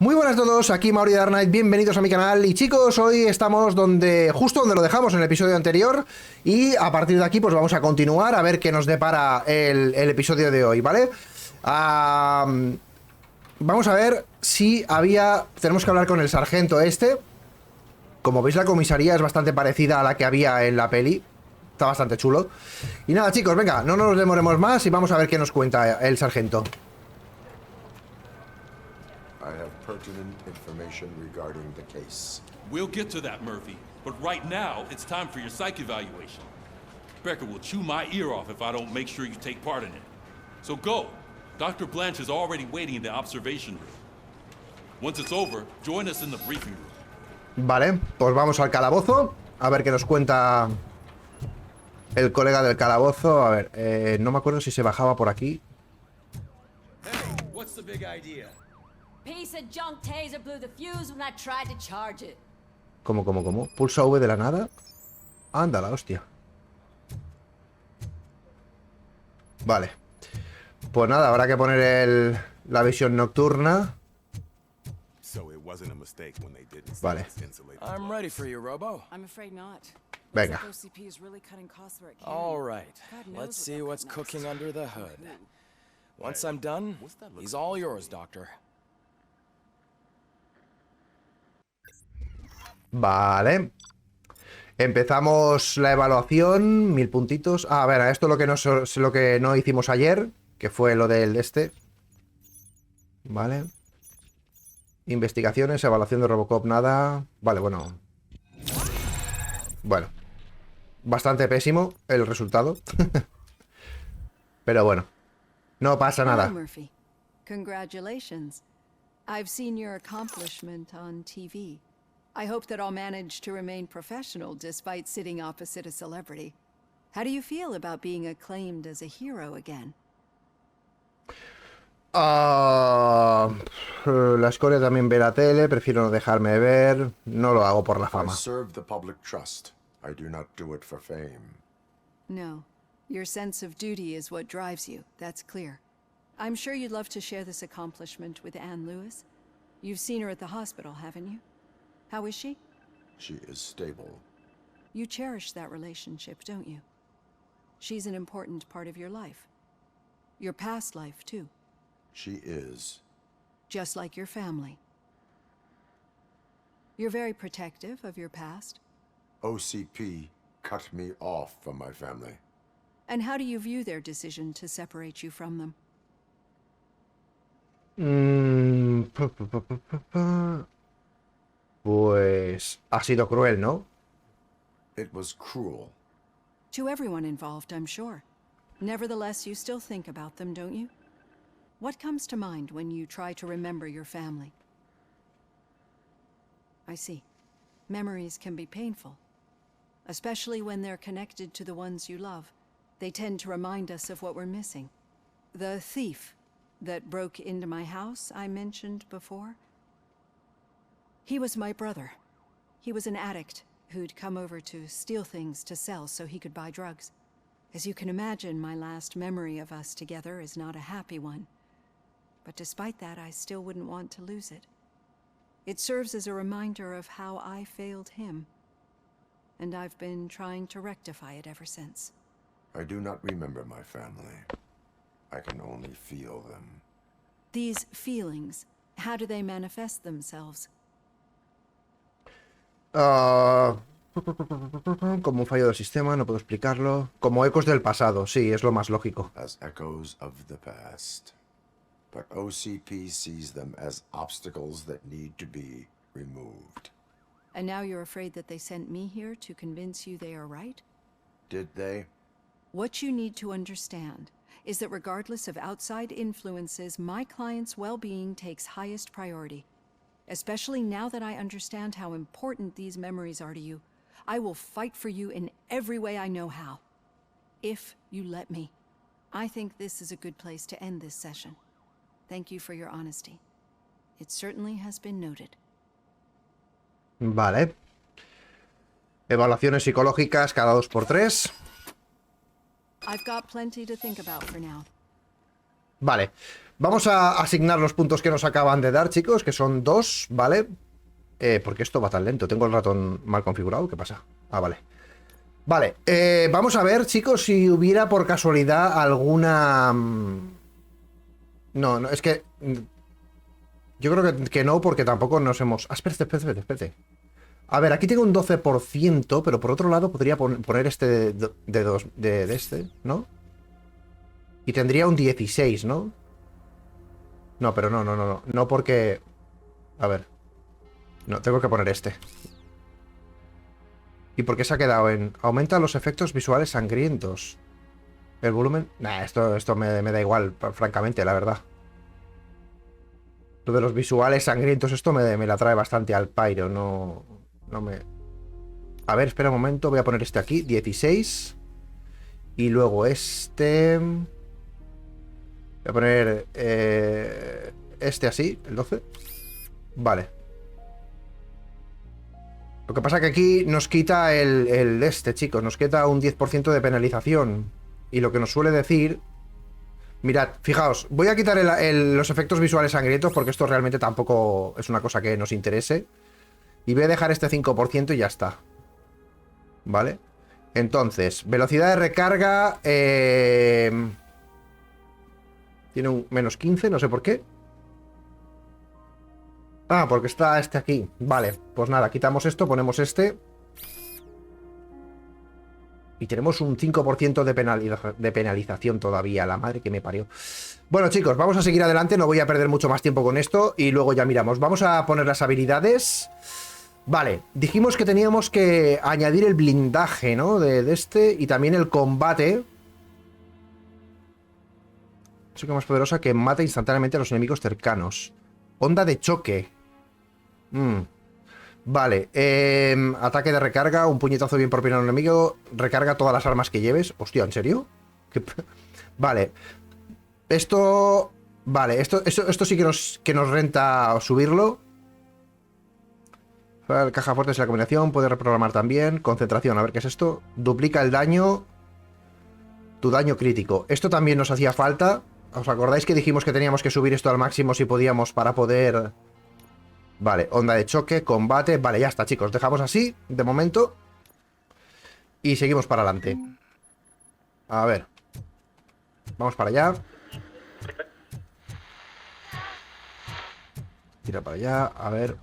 Muy buenas a todos, aquí Mauri Dark Knight, bienvenidos a mi canal. Y chicos, hoy estamos justo donde lo dejamos en el episodio anterior. Y a partir de aquí pues vamos a continuar a ver qué nos depara el episodio de hoy, ¿vale? Vamos a ver si tenemos que hablar con el sargento este. Como veis, la comisaría es bastante parecida a la que había en la peli. Está bastante chulo. Y nada, chicos, venga, no nos demoremos más y vamos a ver qué nos cuenta el sargento. I have pertinent information regarding the case. We'll get to that, Murphy. But right now, it's time for your psych evaluation. Becker will chew my ear off if I don't make sure you take part in it. So go. Dr. Blanche is already waiting in the observation room. Once it's over, join us in the briefing room. Vale, pues vamos al calabozo. A ver qué nos cuenta el colega del calabozo. A ver, no me acuerdo si se bajaba por aquí. Hey, what's the big idea? Piece of junk taser blew the fuse when I tried to charge it. ¿Cómo? ¿Pulsa V de la nada? Anda, la hostia. Vale. Pues nada, habrá que poner la visión nocturna. Vale. I'm ready for you, Robo. I'm afraid not. Venga. OCP is really cutting costs where it can. All right. God knows Let's what see that what's next. cooking under the hood. Once I'm done, he's all yours, Doctor. Vale. Empezamos la evaluación. 1000 puntitos. A ver, esto es lo que no hicimos ayer, que fue lo del este. Vale. Investigaciones, evaluación de Robocop, nada. Vale, bueno. Bueno. Bastante pésimo el resultado. Pero bueno. No pasa Hello, nada. Murphy. Congratulations. I've seen your accomplishment on TV. I hope that I'll manage to remain professional despite sitting opposite a celebrity. How do you feel about being acclaimed as a hero again? La escoria también ve la tele. Prefiero no dejarme ver. No lo hago por la I fama. serve the public trust. I do not do it for fame. No. Your sense of duty is what drives you, that's clear. I'm sure you'd love to share this accomplishment with Anne Lewis. You've seen her at the hospital, haven't you? How is she? She is stable. You cherish that relationship, don't you? She's an important part of your life. Your past life, too. She is. Just like your family. You're very protective of your past. OCP cut me off from my family. And how do you view their decision to separate you from them? Pues ha sido cruel, ¿no? It was cruel. To everyone involved, I'm sure. Nevertheless, you still think about them, don't you? What comes to mind when you try to remember your family? I see. Memories can be painful, especially when they're connected to the ones you love. They tend to remind us of what we're missing. The thief that broke into my house I mentioned before? He was my brother. He was an addict who'd come over to steal things to sell so he could buy drugs. As you can imagine, my last memory of us together is not a happy one. But despite that, I still wouldn't want to lose it. It serves as a reminder of how I failed him. And I've been trying to rectify it ever since. I do not remember my family. I can only feel them. These feelings, how do they manifest themselves? Como un fallo del sistema, no puedo explicarlo. Como ecos del pasado, sí, es lo más lógico. As echoes of the past. But OCP sees them as obstacles that need to be removed. And now you're afraid that they sent me here to convince you they are right? Did they? What you need to understand is that regardless of outside influences, my client's well-being takes highest priority. Especially now that I understand how important these memories are to you, I will fight for you in every way I know how. If you let me. I think this is a good place to end this session. Thank you for your honesty. It certainly has been noted. Vale. Evaluaciones psicológicas cada 2×3. I've got plenty to think about for now. Vale. Vamos a asignar los puntos que nos acaban de dar, chicos, que son 2, ¿vale? Porque esto va tan lento. Tengo el ratón mal configurado. ¿Qué pasa? Ah, vale. Vale. Vamos a ver, chicos, si hubiera por casualidad alguna... No, es que... Yo creo que no, porque tampoco nos hemos... Ah, espérate. A ver, aquí tengo un 12%, pero por otro lado podría poner este de este, ¿no? Y tendría un 16, ¿no? No, pero no. No porque... A ver. No, tengo que poner este. ¿Y por qué se ha quedado en... Aumenta los efectos visuales sangrientos? El volumen... Nah, esto me da igual, francamente, la verdad. Lo de los visuales sangrientos, esto me la trae bastante al pairo, no me... A ver, espera un momento, voy a poner este aquí, 16. Y luego este... Voy a poner este así, el 12. Vale. Lo que pasa que aquí nos quita el este, chicos, nos quita un 10% de penalización. Y lo que nos suele decir... Mirad, fijaos, voy a quitar los efectos visuales sangrientos porque esto realmente tampoco es una cosa que nos interese. Y voy a dejar este 5% y ya está. ¿Vale? Entonces, velocidad de recarga... Tiene un menos 15, no sé por qué. Ah, porque está este aquí. Vale, pues nada, quitamos esto, ponemos este. Y tenemos un 5% de penalización todavía. La madre que me parió. Bueno, chicos, vamos a seguir adelante. No voy a perder mucho más tiempo con esto. Y luego ya miramos. Vamos a poner las habilidades. Vale, dijimos que teníamos que añadir el blindaje, ¿no? De este. Y también el combate. Choque más poderosa que mata instantáneamente a los enemigos cercanos. Onda de choque. Vale, ataque de recarga, un puñetazo bien propinado al enemigo, recarga todas las armas que lleves. Hostia, ¿en serio? Vale. Esto... Vale, esto sí que nos renta subirlo. Caja fuerte es la combinación, puede reprogramar también. Concentración, a ver qué es esto. Duplica el daño. Tu daño crítico. Esto también nos hacía falta. ¿Os acordáis que dijimos que teníamos que subir esto al máximo si podíamos para poder... Vale, onda de choque, combate. Vale, ya está, chicos, dejamos así de momento. Y seguimos para adelante. A ver. Vamos para allá. Tira para allá, a ver.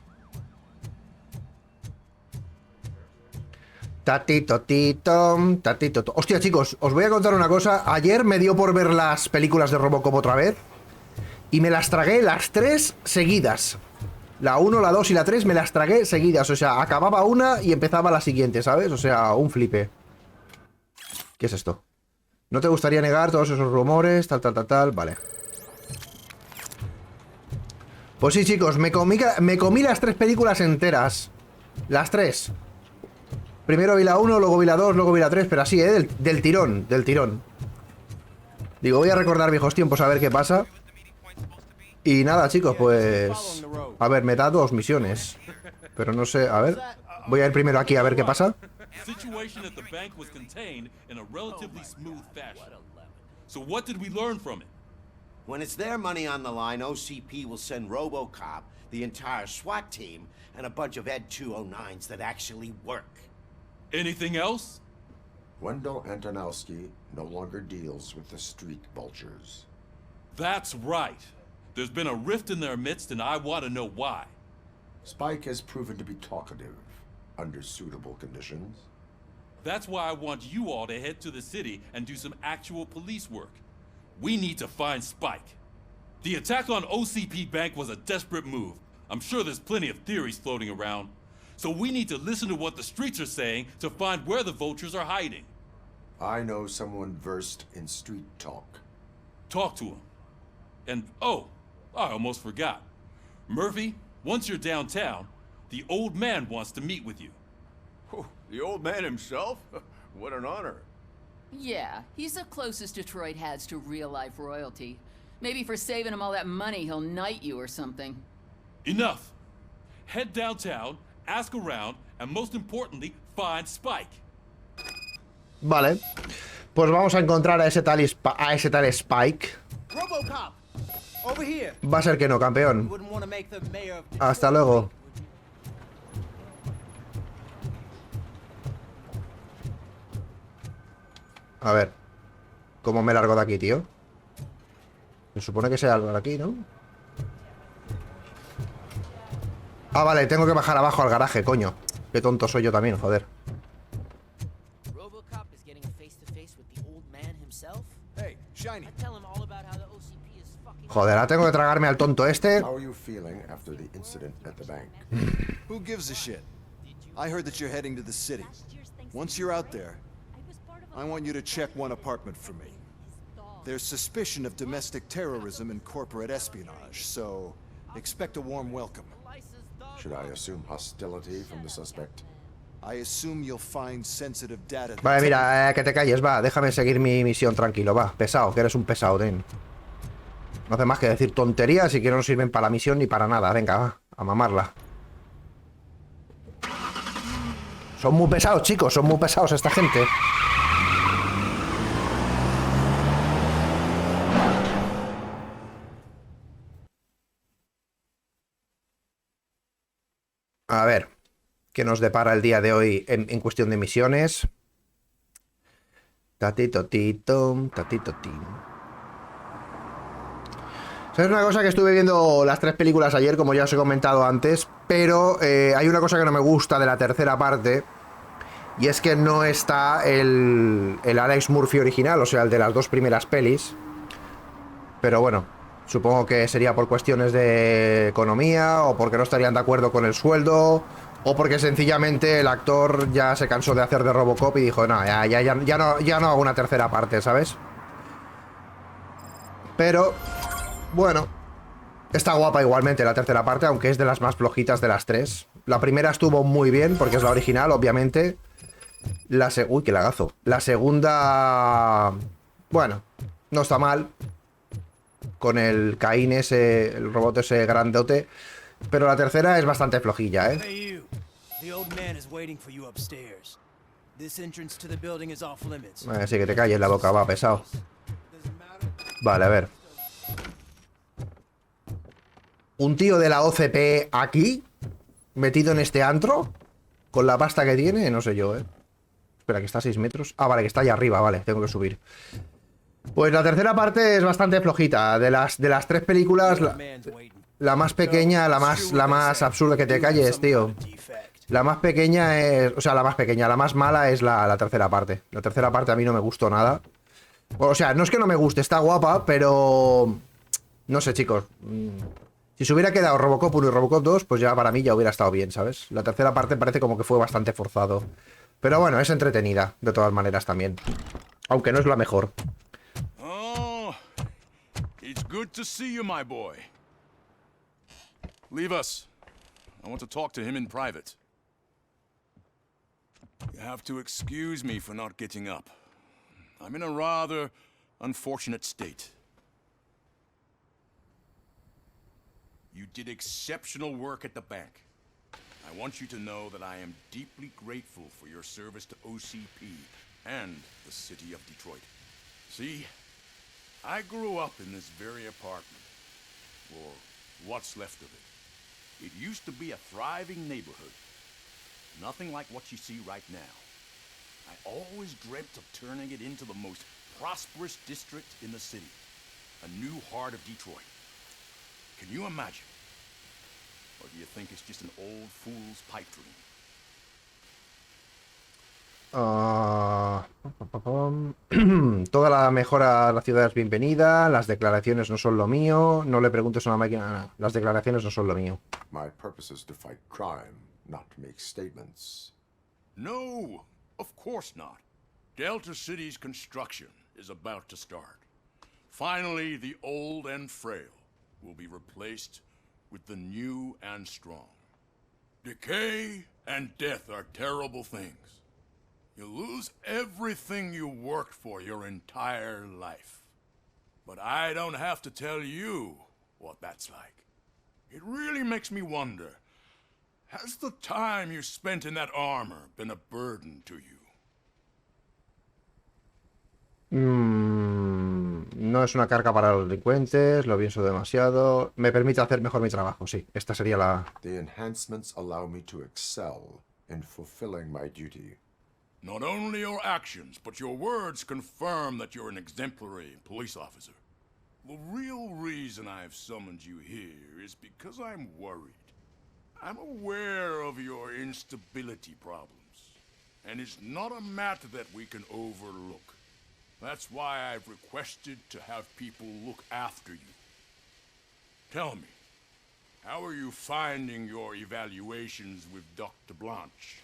Tatito, tito, tatito. Hostia, chicos, os voy a contar una cosa. Ayer me dio por ver las películas de Robocop otra vez. Y me las tragué las 3 seguidas. La 1, la 2 y la 3 me las tragué seguidas. O sea, acababa una y empezaba la siguiente, ¿sabes? O sea, un flipe. ¿Qué es esto? No te gustaría negar todos esos rumores, tal. Vale. Pues sí, chicos, me comí las 3 películas enteras. Las 3. Primero vi la 1, luego vi la 2, luego vi la 3. Pero así, del tirón, del tirón. Digo, voy a recordar viejos tiempos a ver qué pasa. Y nada, chicos, pues... A ver, me da 2 misiones. Pero no sé, a ver. Voy a ir primero aquí a ver qué pasa. Situation at the bank was contained in a relatively smooth fashion. So what did we learn from it? When it's their money on the line, OCP will send Robocop, the entire SWAT team, and a bunch of Ed 209s that actually work. Anything else? Wendell Antonowski no longer deals with the street vultures. That's right. There's been a rift in their midst, and I want to know why. Spike has proven to be talkative under suitable conditions. That's why I want you all to head to the city and do some actual police work. We need to find Spike. The attack on OCP Bank was a desperate move. I'm sure there's plenty of theories floating around. So we need to listen to what the streets are saying to find where the vultures are hiding. I know someone versed in street talk. Talk to him. And, oh, I almost forgot. Murphy, once you're downtown, the old man wants to meet with you. The old man himself? What an honor. Yeah, he's the closest Detroit has to real-life royalty. Maybe for saving him all that money, he'll knight you or something. Enough. Head downtown, ask around, and most importantly, find Spike. Vale. Pues vamos a encontrar a ese tal Spike. Robocop, over here. Va a ser que no, campeón. Wouldn't want to make the mayor of Hasta luego. A ver. ¿Cómo me largo de aquí, tío? Se supone que sea algo de aquí, ¿no? Ah, vale, tengo que bajar abajo al garaje, coño. Qué tonto soy yo también, joder. Robocop is getting a face-to-face with the old man himself. Hey, Shiny. I tell him all about how the OCP is fucking. Joder, ahora tengo que tragarme al tonto este. How are you feeling after the incident at the bank? Who gives a shit? I heard that you're heading to the city. Once you're out there, I want you to check one apartment for me. There's suspicion of domestic terrorism and corporate espionage, so expect a warm welcome. Should I assume hostility from the suspect? I assume you'll find sensitive data. Vale, mira, que te calles, va. Déjame seguir mi misión tranquilo, va. Pesado, que eres un pesado, ten. No hace más que decir tonterías y que no sirven para la misión ni para nada. Venga, va, a mamarla. Son muy pesados, chicos, son muy pesados esta gente. A ver, ¿qué nos depara el día de hoy en cuestión de misiones? Tatito tito, tatito tim. ¿Sabes una cosa? Que estuve viendo las 3 películas ayer, como ya os he comentado antes, pero hay una cosa que no me gusta de la tercera parte, y es que no está el Alex Murphy original, o sea, el de las 2 primeras pelis. Pero bueno, supongo que sería por cuestiones de economía, o porque no estarían de acuerdo con el sueldo, o porque sencillamente el actor ya se cansó de hacer de Robocop y dijo, no, ya no hago una tercera parte, ¿sabes? Pero, bueno, está guapa igualmente la tercera parte, aunque es de las más flojitas de las 3. La primera estuvo muy bien, porque es la original, obviamente. Uy, qué lagazo. La segunda, bueno, no está mal, con el Caín ese, el robot ese grandote. Pero la tercera es bastante flojilla, ¿eh? Hey you. The old man is waiting for you upstairs. This entrance to the building is off limits. Sí, que te calles la boca, va, pesado. Vale, a ver. Un tío de la OCP aquí, metido en este antro, con la pasta que tiene, no sé yo, ¿eh? Espera, que está a 6 metros. Ah, vale, que está allá arriba, vale, tengo que subir. Pues la tercera parte es bastante flojita. De las 3 películas, la más pequeña, la más absurda, que te calles, tío. La más pequeña es... O sea, la más pequeña, la más mala es la tercera parte. La tercera parte a mí no me gustó nada. O sea, no es que no me guste, está guapa, pero... No sé, chicos. Si se hubiera quedado Robocop 1 y Robocop 2, pues ya para mí ya hubiera estado bien, ¿sabes? La tercera parte parece como que fue bastante forzado. Pero bueno, es entretenida, de todas maneras también. Aunque no es la mejor. Oh, it's good to see you, my boy. Leave us. I want to talk to him in private. You have to excuse me for not getting up. I'm in a rather unfortunate state. You did exceptional work at the bank. I want you to know that I am deeply grateful for your service to OCP and the city of Detroit. See, I grew up in this very apartment, or what's left of it. It used to be a thriving neighborhood. Nothing like what you see right now. I always dreamt of turning it into the most prosperous district in the city. A new heart of Detroit. Can you imagine? Or do you think it's just an old fool's pipe dream? Toda la mejora a la ciudad es bienvenida. Las declaraciones no son lo mío. No le preguntes a una máquina. Las declaraciones no son lo mío. My purpose is to fight crime, not to make statements. No, of course not. Delta City's construction is about to start. Finally, the old and frail will be replaced with the new and strong. Decay and death are terrible things. You lose everything you worked for your entire life. But I don't have to tell you what that's like. It really makes me wonder, has the time you spent in that armor been a burden to you? No es una carga para los delincuentes, lo pienso demasiado. Me permite hacer mejor mi trabajo, sí. Esta sería la... The enhancements allow me to excel in fulfilling my duty. Not only your actions, but your words confirm that you're an exemplary police officer. The real reason I've summoned you here is because I'm worried. I'm aware of your instability problems, and it's not a matter that we can overlook. That's why I've requested to have people look after you. Tell me, how are you finding your evaluations with Dr. Blanche?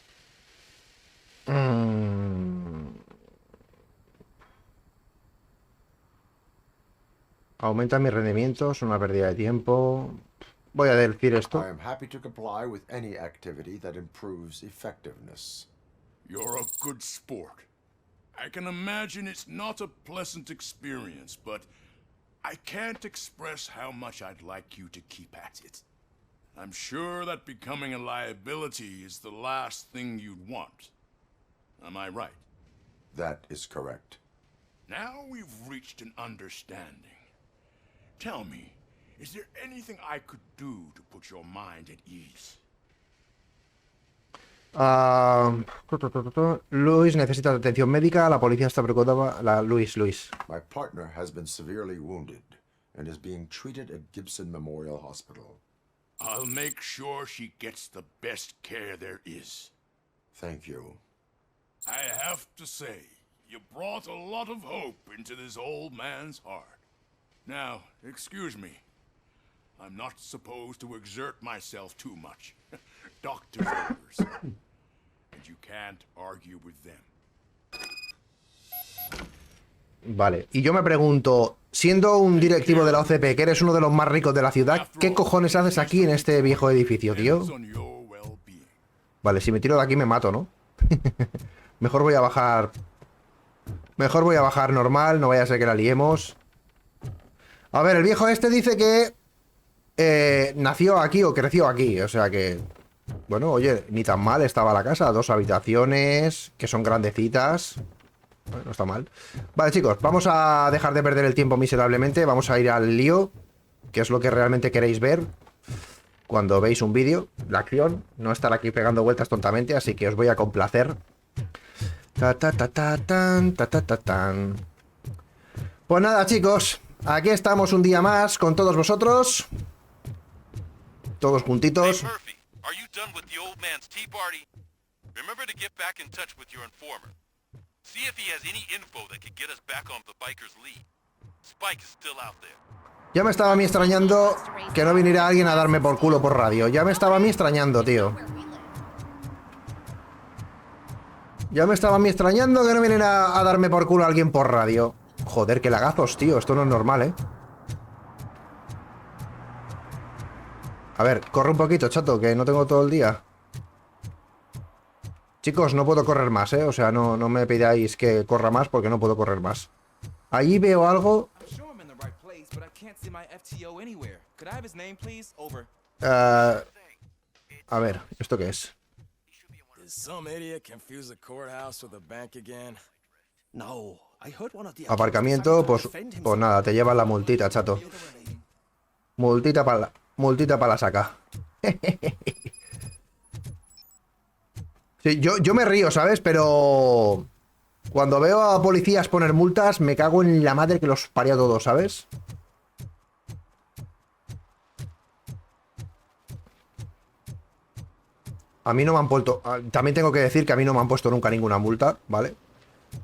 Aumenta mi rendimiento, es una pérdida de tiempo. Voy a decir esto. I am happy to comply with any activity that improves effectiveness. You're a good sport. I can imagine it's not a pleasant experience, but I can't express how much I'd like you to keep at it. I'm sure that becoming a liability is the last thing you'd want. Am I right? That is correct. Now we've reached an understanding. Tell me, is there anything I could do to put your mind at ease? Luis necesita atención médica. La policía está preocupada. Luis. My partner has been severely wounded and is being treated at Gibson Memorial Hospital. I'll make sure she gets the best care there is. Thank you. I have to say, you brought a lot of hope into this old man's heart. Now, excuse me. I'm not supposed to exert myself too much. Doctor's orders. And you can't argue with them. Vale, y yo me pregunto, siendo un directivo de la OCP, que eres uno de los más ricos de la ciudad, ¿qué cojones haces aquí en este viejo edificio, tío? Vale, si me tiro de aquí me mato, ¿no? Mejor voy a bajar... Mejor voy a bajar normal, no vaya a ser que la liemos. A ver, el viejo este dice que... nació aquí o creció aquí, o sea que... Bueno, oye, ni tan mal estaba la casa. 2 habitaciones, que son grandecitas. Bueno, no está mal. Vale, chicos, vamos a dejar de perder el tiempo miserablemente. Vamos a ir al lío, que es lo que realmente queréis ver cuando veis un vídeo. La acción, no estar aquí pegando vueltas tontamente, así que os voy a complacer. Tan. Pues nada, chicos, aquí estamos un día más con todos vosotros. Todos juntitos. Are you done with the old man's tea party? Remember to get back in touch with your informer. See if he has any info that could get us back on the biker's lead. Spike is still out there. Ya me estaba a mí extrañando que no viniera alguien a darme por culo por radio. Ya me estaba a mí extrañando, tío. Ya me estaba a mí extrañando que no viniera a darme por culo alguien por radio. Joder, qué lagazos, tío. Esto no es normal, ¿eh? A ver, corre un poquito, chato, que no tengo todo el día. Chicos, no puedo correr más, ¿eh? O sea, no me pidáis que corra más porque no puedo correr más. Ahí veo algo. A ver, ¿esto qué es? Aparcamiento, pues nada, te llevan la multita, chato. Multita para la saca. Sí, yo me río, ¿sabes? Pero cuando veo a policías poner multas, me cago en la madre que los parió a todos, ¿sabes? A mí no me han puesto... También tengo que decir que a mí no me han puesto nunca ninguna multa, ¿vale?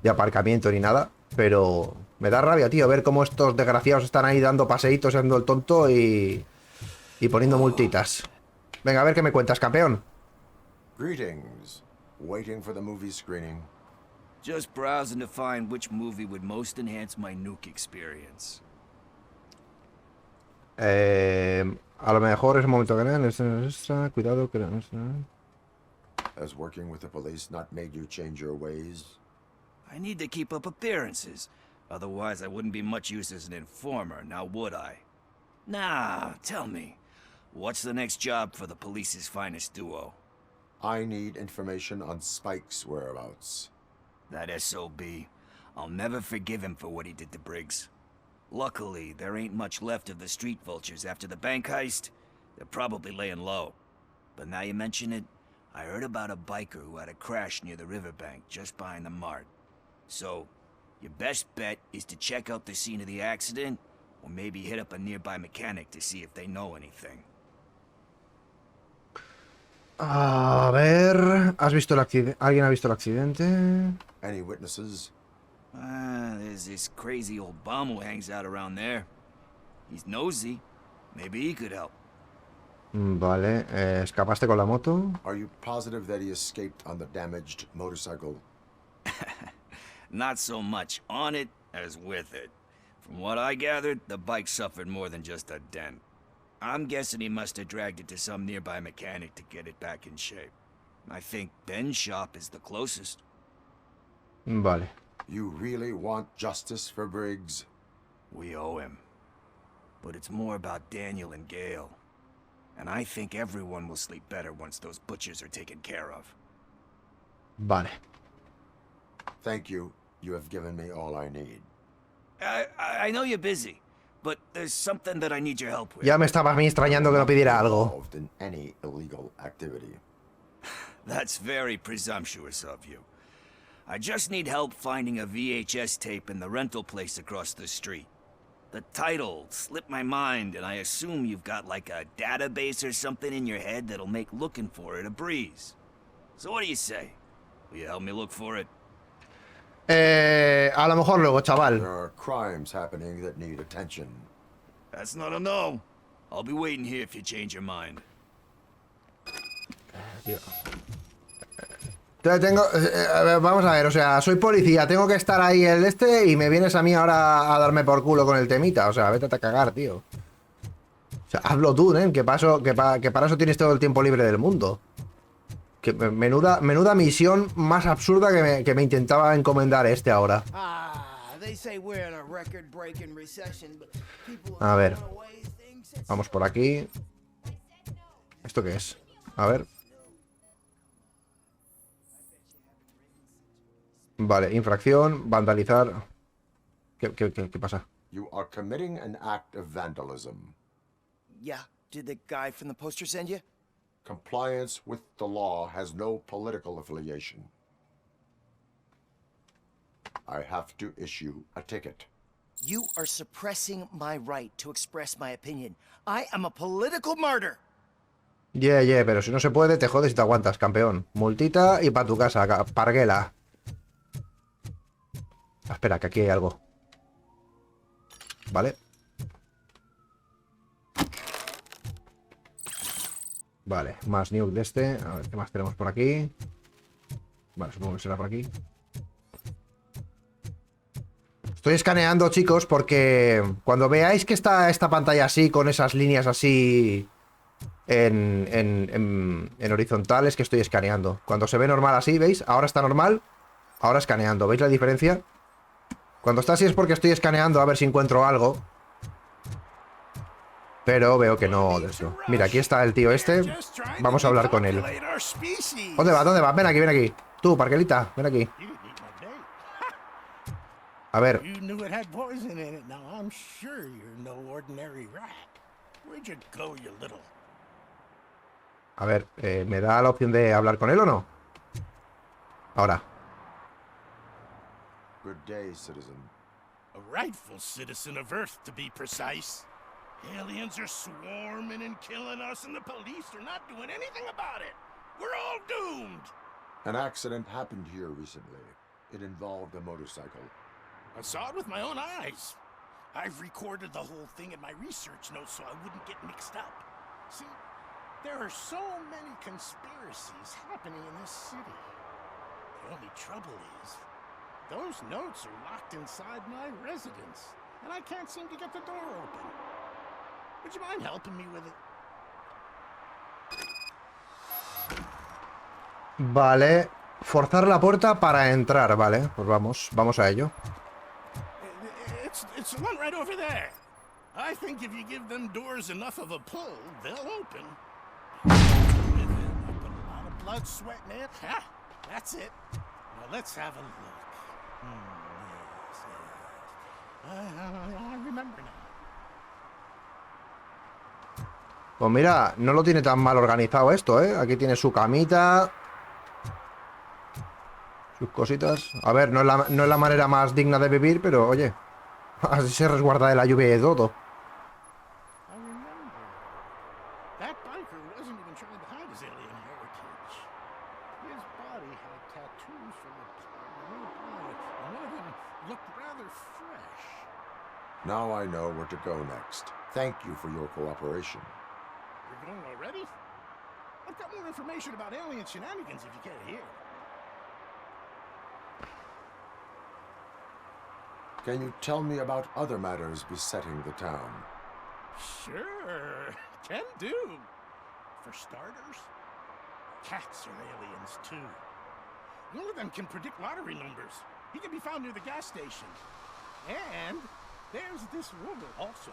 De aparcamiento ni nada. Pero me da rabia, tío, ver cómo estos desgraciados están ahí dando paseitos, haciendo el tonto y poniendo multitas. Venga, a ver qué me cuentas, campeón. Greetings. Waiting for the movie screening. Just browsing to find which movie would most enhance my nuke experience. A lo mejor es un momento que cuidado que Has working with the police not made you change your ways? I need to keep up appearances. Otherwise, I wouldn't be much use as an informer, now would I? Nah, tell me. What's the next job for the police's finest duo? I need information on Spike's whereabouts. That SOB. I'll never forgive him for what he did to Briggs. Luckily, there ain't much left of the street vultures after the bank heist. They're probably laying low. But now you mention it, I heard about a biker who had a crash near the riverbank just behind the mart. So, your best bet is to check out the scene of the accident, or maybe hit up a nearby mechanic to see if they know anything. A ver, ¿has visto el accidente? ¿Alguien ha visto el accidente? Any witnesses? There's this crazy old bum who hangs out around there. He's nosy. Maybe he could help. Vale, ¿escapaste con la moto? Are you positive that he escaped on the damaged motorcycle? Not so much on it as with it. From what I gathered, the bike suffered more than just a dent. I'm guessing he must have dragged it to some nearby mechanic to get it back in shape. I think Ben's shop is the closest. Vale. You really want justice for Briggs? We owe him. But it's more about Daniel and Gale. And I think everyone will sleep better once those butchers are taken care of. Vale. Thank you. You have given me all I need. I know you're busy, but there's something that I need your help with. Ya me estaba a mí extrañando que no pidiera algo. Involved in any illegal activity. That's very presumptuous of you. I just need help finding a VHS tape in the rental place across the street. The title slipped my mind, and I assume you've got like a database or something in your head that'll make looking for it a breeze. So what do you say? Will you help me look for it? A lo mejor luego, chaval. There are crimes happening that need attention. That's not a no. I'll be waiting here if you change your mind. Vamos a ver, o sea, soy policía, tengo que estar ahí el y me vienes a mí ahora a darme por culo con el temita. O sea, vete a cagar, tío. O sea, hazlo tú, ¿eh? Que para eso tienes todo el tiempo libre del mundo. Que menuda misión más absurda que me intentaba encomendar ahora. A ver. Vamos por aquí. ¿Esto qué es? A ver. Vale, infracción, vandalizar. ¿Qué pasa? You are committing an act of vandalism. Yeah, did the guy from the poster send you? Compliance with the law has no political affiliation. I have to issue a ticket. You are suppressing my right to express my opinion. I am a political martyr. Yeah, pero si no se puede, te jodes y te aguantas, campeón. Multita y pa' tu casa, parguela. Espera, que aquí hay algo. Vale. Vale, más nuke de este. A ver, ¿qué más tenemos por aquí? Vale, supongo que será por aquí. Estoy escaneando, chicos, porque cuando veáis que está esta pantalla así, con esas líneas así en horizontales, que estoy escaneando. Cuando se ve normal así, ¿veis? Ahora está normal, ahora escaneando. ¿Veis la diferencia? Cuando está así es porque estoy escaneando a ver si encuentro algo. Pero veo que no de eso. Mira, aquí está el tío este. Vamos a hablar con él. ¿Dónde va? ¿Dónde va? Ven aquí, ven aquí. Tú, parquelita, ven aquí. A ver. A ver, ¿me da la opción de hablar con él o no? Ahora. Good day, citizen. A rightful citizen of Earth, to be precise. Aliens are swarming and killing us, and the police are not doing anything about it. We're all doomed. An accident happened here recently. It involved a motorcycle. I saw it with my own eyes. I've recorded the whole thing in my research notes so I wouldn't get mixed up. See, there are so many conspiracies happening in this city. The only trouble is, those notes are locked inside my residence, and I can't seem to get the door open. Would you mind helping me with it? Vale. Forzar la puerta para entrar, vale. Pues vamos a ello. It's the one right over there. I think if you give them doors enough of a pull, they'll open. Put a lot of blood, sweat, and it. Ha! That's it. Now let's have a look. Yes. I remember now. Pues mira, no lo tiene tan mal organizado esto, ¿eh? Aquí tiene su camita. Sus cositas. A ver, no es la manera más digna de vivir, pero oye. Así se resguarda de la lluvia y de todo. I remember. That biker wasn't even trying to hide his alien heritage. His body had tattoos from a park nearby, and one of them looked rather fresh. Now I know where to go next. Thank you for your cooperation. You're going already? I've got more information about alien shenanigans if you care to hear. Can you tell me about other matters besetting the town? Sure, can do. For starters, cats are aliens too. One of them can predict lottery numbers. He can be found near the gas station. And there's this woman also.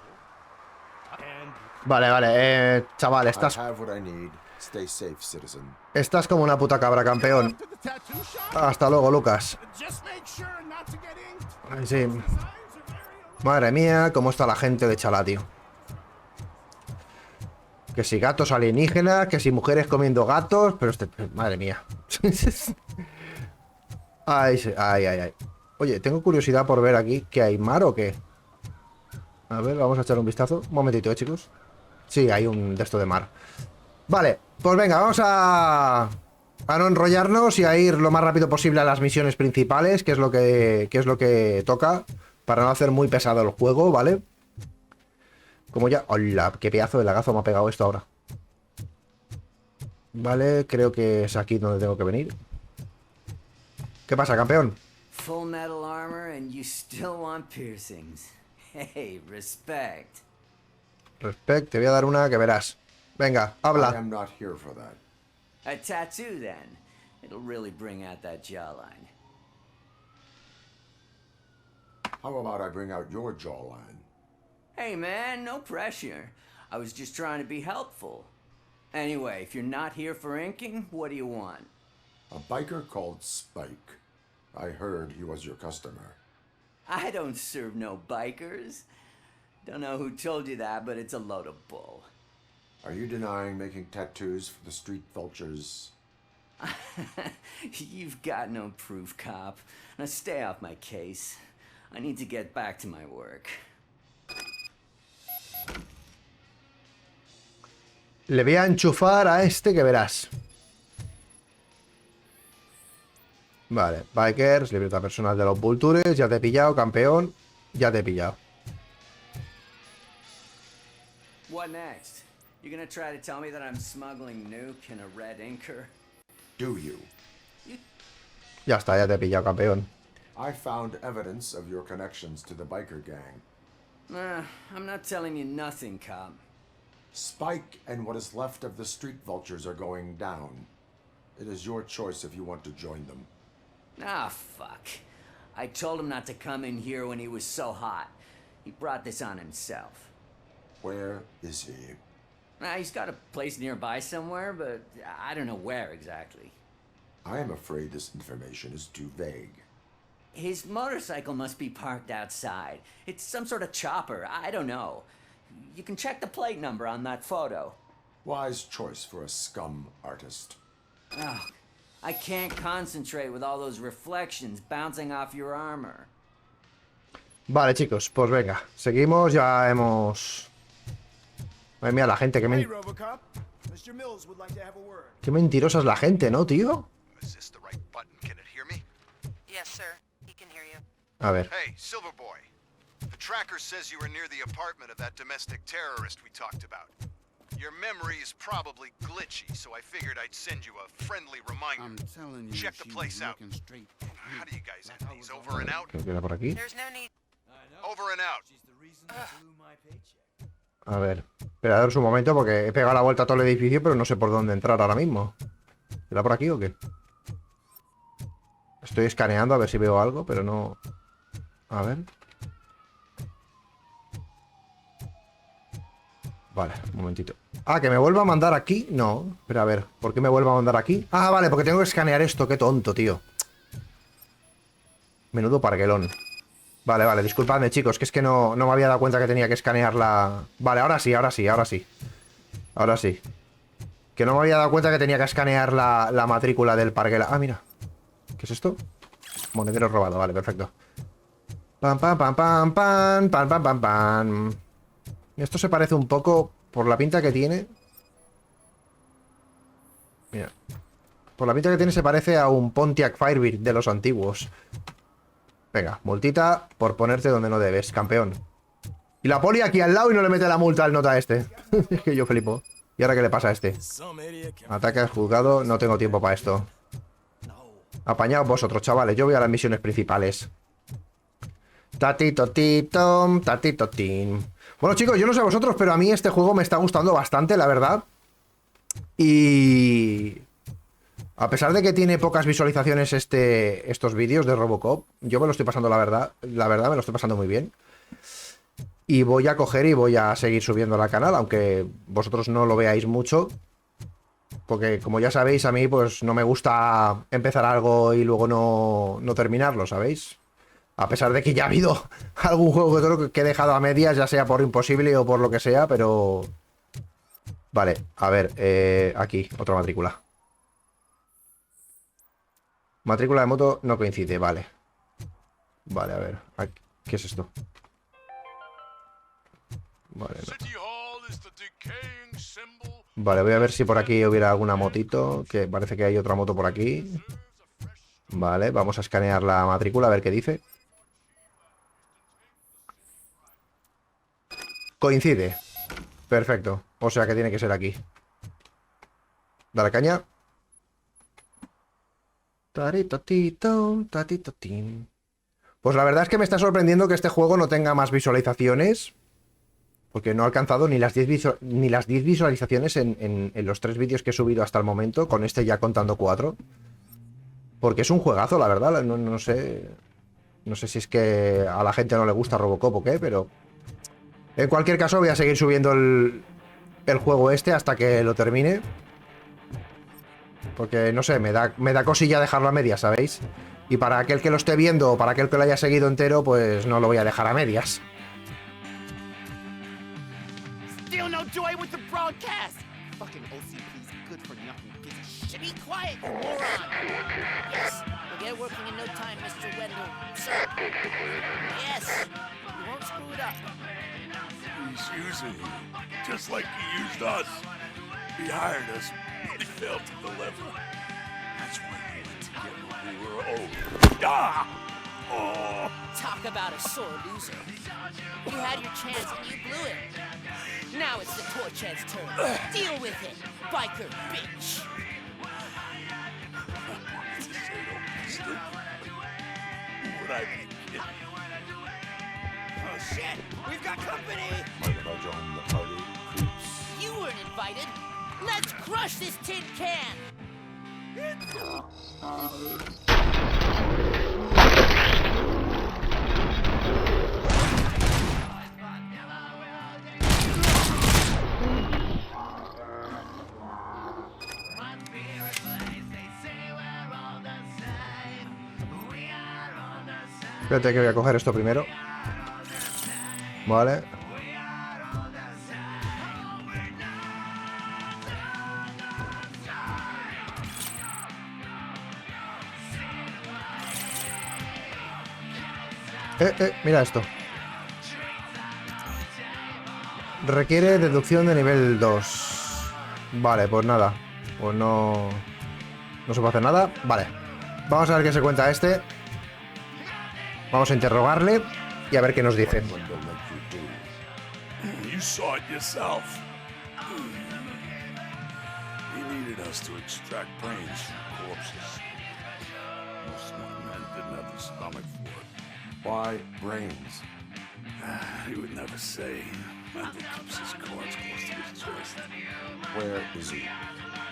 And Vale, chaval, I have what I need. Stay safe, citizen. estás como una puta cabra, campeón. Hasta luego, Lucas. just make sure not to get inked. Ay, sí. Madre mía, cómo está la gente de Chalá, tío. Que si gatos alienígenas, que si mujeres comiendo gatos, pero madre mía. Ay, sí, ay. Oye, tengo curiosidad por ver aquí que hay mar o qué. A ver, vamos a echar un vistazo. Un momentito, chicos. Sí, hay un de esto de mar. Vale, pues venga, vamos a no enrollarnos y a ir lo más rápido posible a las misiones principales, que es lo que toca, para no hacer muy pesado el juego, ¿vale? Como ya... ¡Hola! ¡Qué pedazo de lagazo me ha pegado esto ahora! Vale, creo que es aquí donde tengo que venir. ¿Qué pasa, campeón? Full metal armor and you still want piercings. Hey, respect. Respect, te voy a dar una que verás. Venga, I habla. am not here for that. A tattoo, then. It'll really bring out that jawline. How about I bring out your jawline? Hey, man, no pressure. I was just trying to be helpful. Anyway, if you're not here for inking, what do you want? A biker called Spike. I heard he was your customer. I don't serve no bikers. Don't know who told you that, but it's a load of bull. Are you denying making tattoos for the street vultures? You've got no proof, cop. Now stay off my case. I need to get back to my work. Le voy a enchufar a este que verás. Vale, bikers, libertad personal de los vultures. Ya te he pillado, campeón. Ya te he pillado. What next? You gonna try to tell me that I'm smuggling nuke in a red inker? Do you? Ya está, ya te he pillado, campeón. I found evidence of your connections to the biker gang. I'm not telling you nothing, cop. Spike and what is left of the street vultures are going down. It is your choice if you want to join them. Ah, fuck. I told him not to come in here when he was so hot. He brought this on himself. Where is he? He's got a place nearby somewhere, but I don't know where exactly. I am afraid this information is too vague. His motorcycle must be parked outside. It's some sort of chopper. I don't know. You can check the plate number on that photo. Wise choice for a scum artist. Oh, I can't concentrate with all those reflections bouncing off your armor. Vale, chicos, pues venga. Seguimos, ya hemos... Madre mía, la gente, Hey, Robocop. Mr. Mills would like to have a word. Qué mentirosa es la gente, ¿no, tío? Is this the right button? Can it hear me? Yes, sir. He can hear you. A ver. Hey, Silverboy. The tracker says you were near the apartment of that domestic terrorist we talked about. Your memory is probably glitchy, so I figured I'd send you a friendly reminder. I'm telling you, check the place out. Straight How do you guys end these? Over and out? Creo que era por aquí. There's no need. Over and out. A ver. Esperaros un momento porque he pegado la vuelta a todo el edificio, pero no sé por dónde entrar ahora mismo. ¿Era por aquí o qué? Estoy escaneando a ver si veo algo, pero no... A ver. Vale, un momentito. Ah, ¿que me vuelva a mandar aquí? No. Pero a ver, ¿por qué me vuelva a mandar aquí? Ah, vale, porque tengo que escanear esto. Qué tonto, tío. Menudo parguelón. Vale, vale, disculpadme, chicos, que es que no me había dado cuenta que tenía que escanear la... Vale, ahora sí, ahora sí, ahora sí. Ahora sí. Que no me había dado cuenta que tenía que escanear la matrícula del parguela. Ah, mira. ¿Qué es esto? Monedero robado, vale, perfecto. Pam, pam, pam, pam, pam, pam, pam, pam, pam. Esto se parece un poco, por la pinta que tiene. Mira. Por la pinta que tiene se parece a un Pontiac Firebird de los antiguos. Venga, multita por ponerte donde no debes, campeón. Y la poli aquí al lado y no le mete la multa al nota este. Es que yo flipo. ¿Y ahora qué le pasa a este? Ataque al juzgado, no tengo tiempo para esto. Apañaos vosotros, chavales, yo voy a las misiones principales. Tatito titom, tatito tim. Bueno, chicos, yo no sé vosotros, pero a mí este juego me está gustando bastante, la verdad. Y... a pesar de que tiene pocas visualizaciones estos vídeos de Robocop, yo me lo estoy pasando, la verdad me lo estoy pasando muy bien. Y voy a coger y voy a seguir subiendo al canal, aunque vosotros no lo veáis mucho. Porque, como ya sabéis, a mí pues no me gusta empezar algo y luego no terminarlo, ¿sabéis? A pesar de que ya ha habido algún juego que he dejado a medias, ya sea por imposible o por lo que sea, pero... Vale, a ver, aquí, otra matrícula. Matrícula de moto no coincide, vale. Vale, a ver, aquí, ¿qué es esto? Vale, no. Vale, voy a ver si por aquí hubiera alguna motito, que parece que hay otra moto por aquí. Vale, vamos a escanear la matrícula a ver qué dice. Coincide. Perfecto, o sea que tiene que ser aquí. Dale caña. Pues la verdad es que me está sorprendiendo que este juego no tenga más visualizaciones. Porque no ha alcanzado ni las 10 visualizaciones en los 3 vídeos que he subido hasta el momento. Con este ya contando 4. Porque es un juegazo, la verdad. No sé. No sé si es que a la gente no le gusta Robocop o qué, pero... En cualquier caso voy a seguir subiendo el juego este hasta que lo termine. Porque, no sé, me da cosilla dejarlo a medias, ¿sabéis? Y para aquel que lo esté viendo o para aquel que lo haya seguido entero, pues no lo voy a dejar a medias. Still no joy with the broadcast! Fucking OCP's good for nothing piece of shit. Be quiet, you moron! Yes, we'll get working in no time, Mr. Wendell. Sir. Yes, you won't screw it up. He's using you, just like he used us. He hired us, but he failed to deliver. That's why we went to get what we were owed. Ah! Oh! Talk about a sore loser. You had your chance and you blew it. Now it's the Torchhead's turn. Deal with it, biker bitch. Would I be kidding? Oh shit, we've got company! Might have joined the party, creeps. You weren't invited. Let's crush this tin can! Espérate que voy a coger esto primero. Vale. Mira esto. Requiere deducción de nivel 2. Vale, pues nada. Pues no se puede hacer nada. Vale. Vamos a ver qué se cuenta este. Vamos a interrogarle y a ver qué nos dice. You saw it yourself. He needed us to extract brains from corpses. Most of my men didn't have the stomach for it. Why brains? He would never say. Wendell keeps his cards close to his chest. Where is he?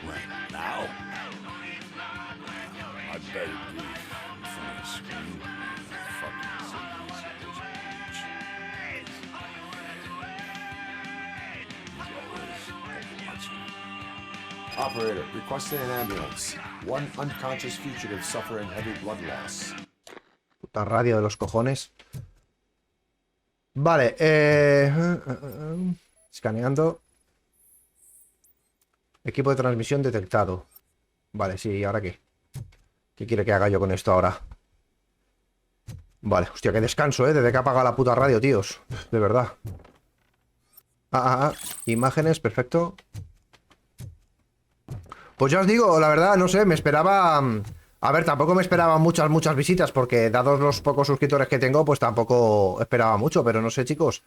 Right now? I bet he'd be in front of the screen. Fucking zombies at those beach. He's always watching. Operator, requesting an ambulance. One unconscious fugitive suffering heavy blood loss. Puta radio de los cojones. Vale, escaneando. Equipo de transmisión detectado. Vale, sí, ¿y ahora qué? ¿Qué quiere que haga yo con esto ahora? Vale, hostia, qué descanso, ¿eh? Desde que ha apagado la puta radio, tíos. De verdad. Imágenes, perfecto. Pues ya os digo, la verdad, no sé, me esperaba... A ver, tampoco me esperaba muchas visitas, porque dados los pocos suscriptores que tengo, pues tampoco esperaba mucho, pero no sé, chicos.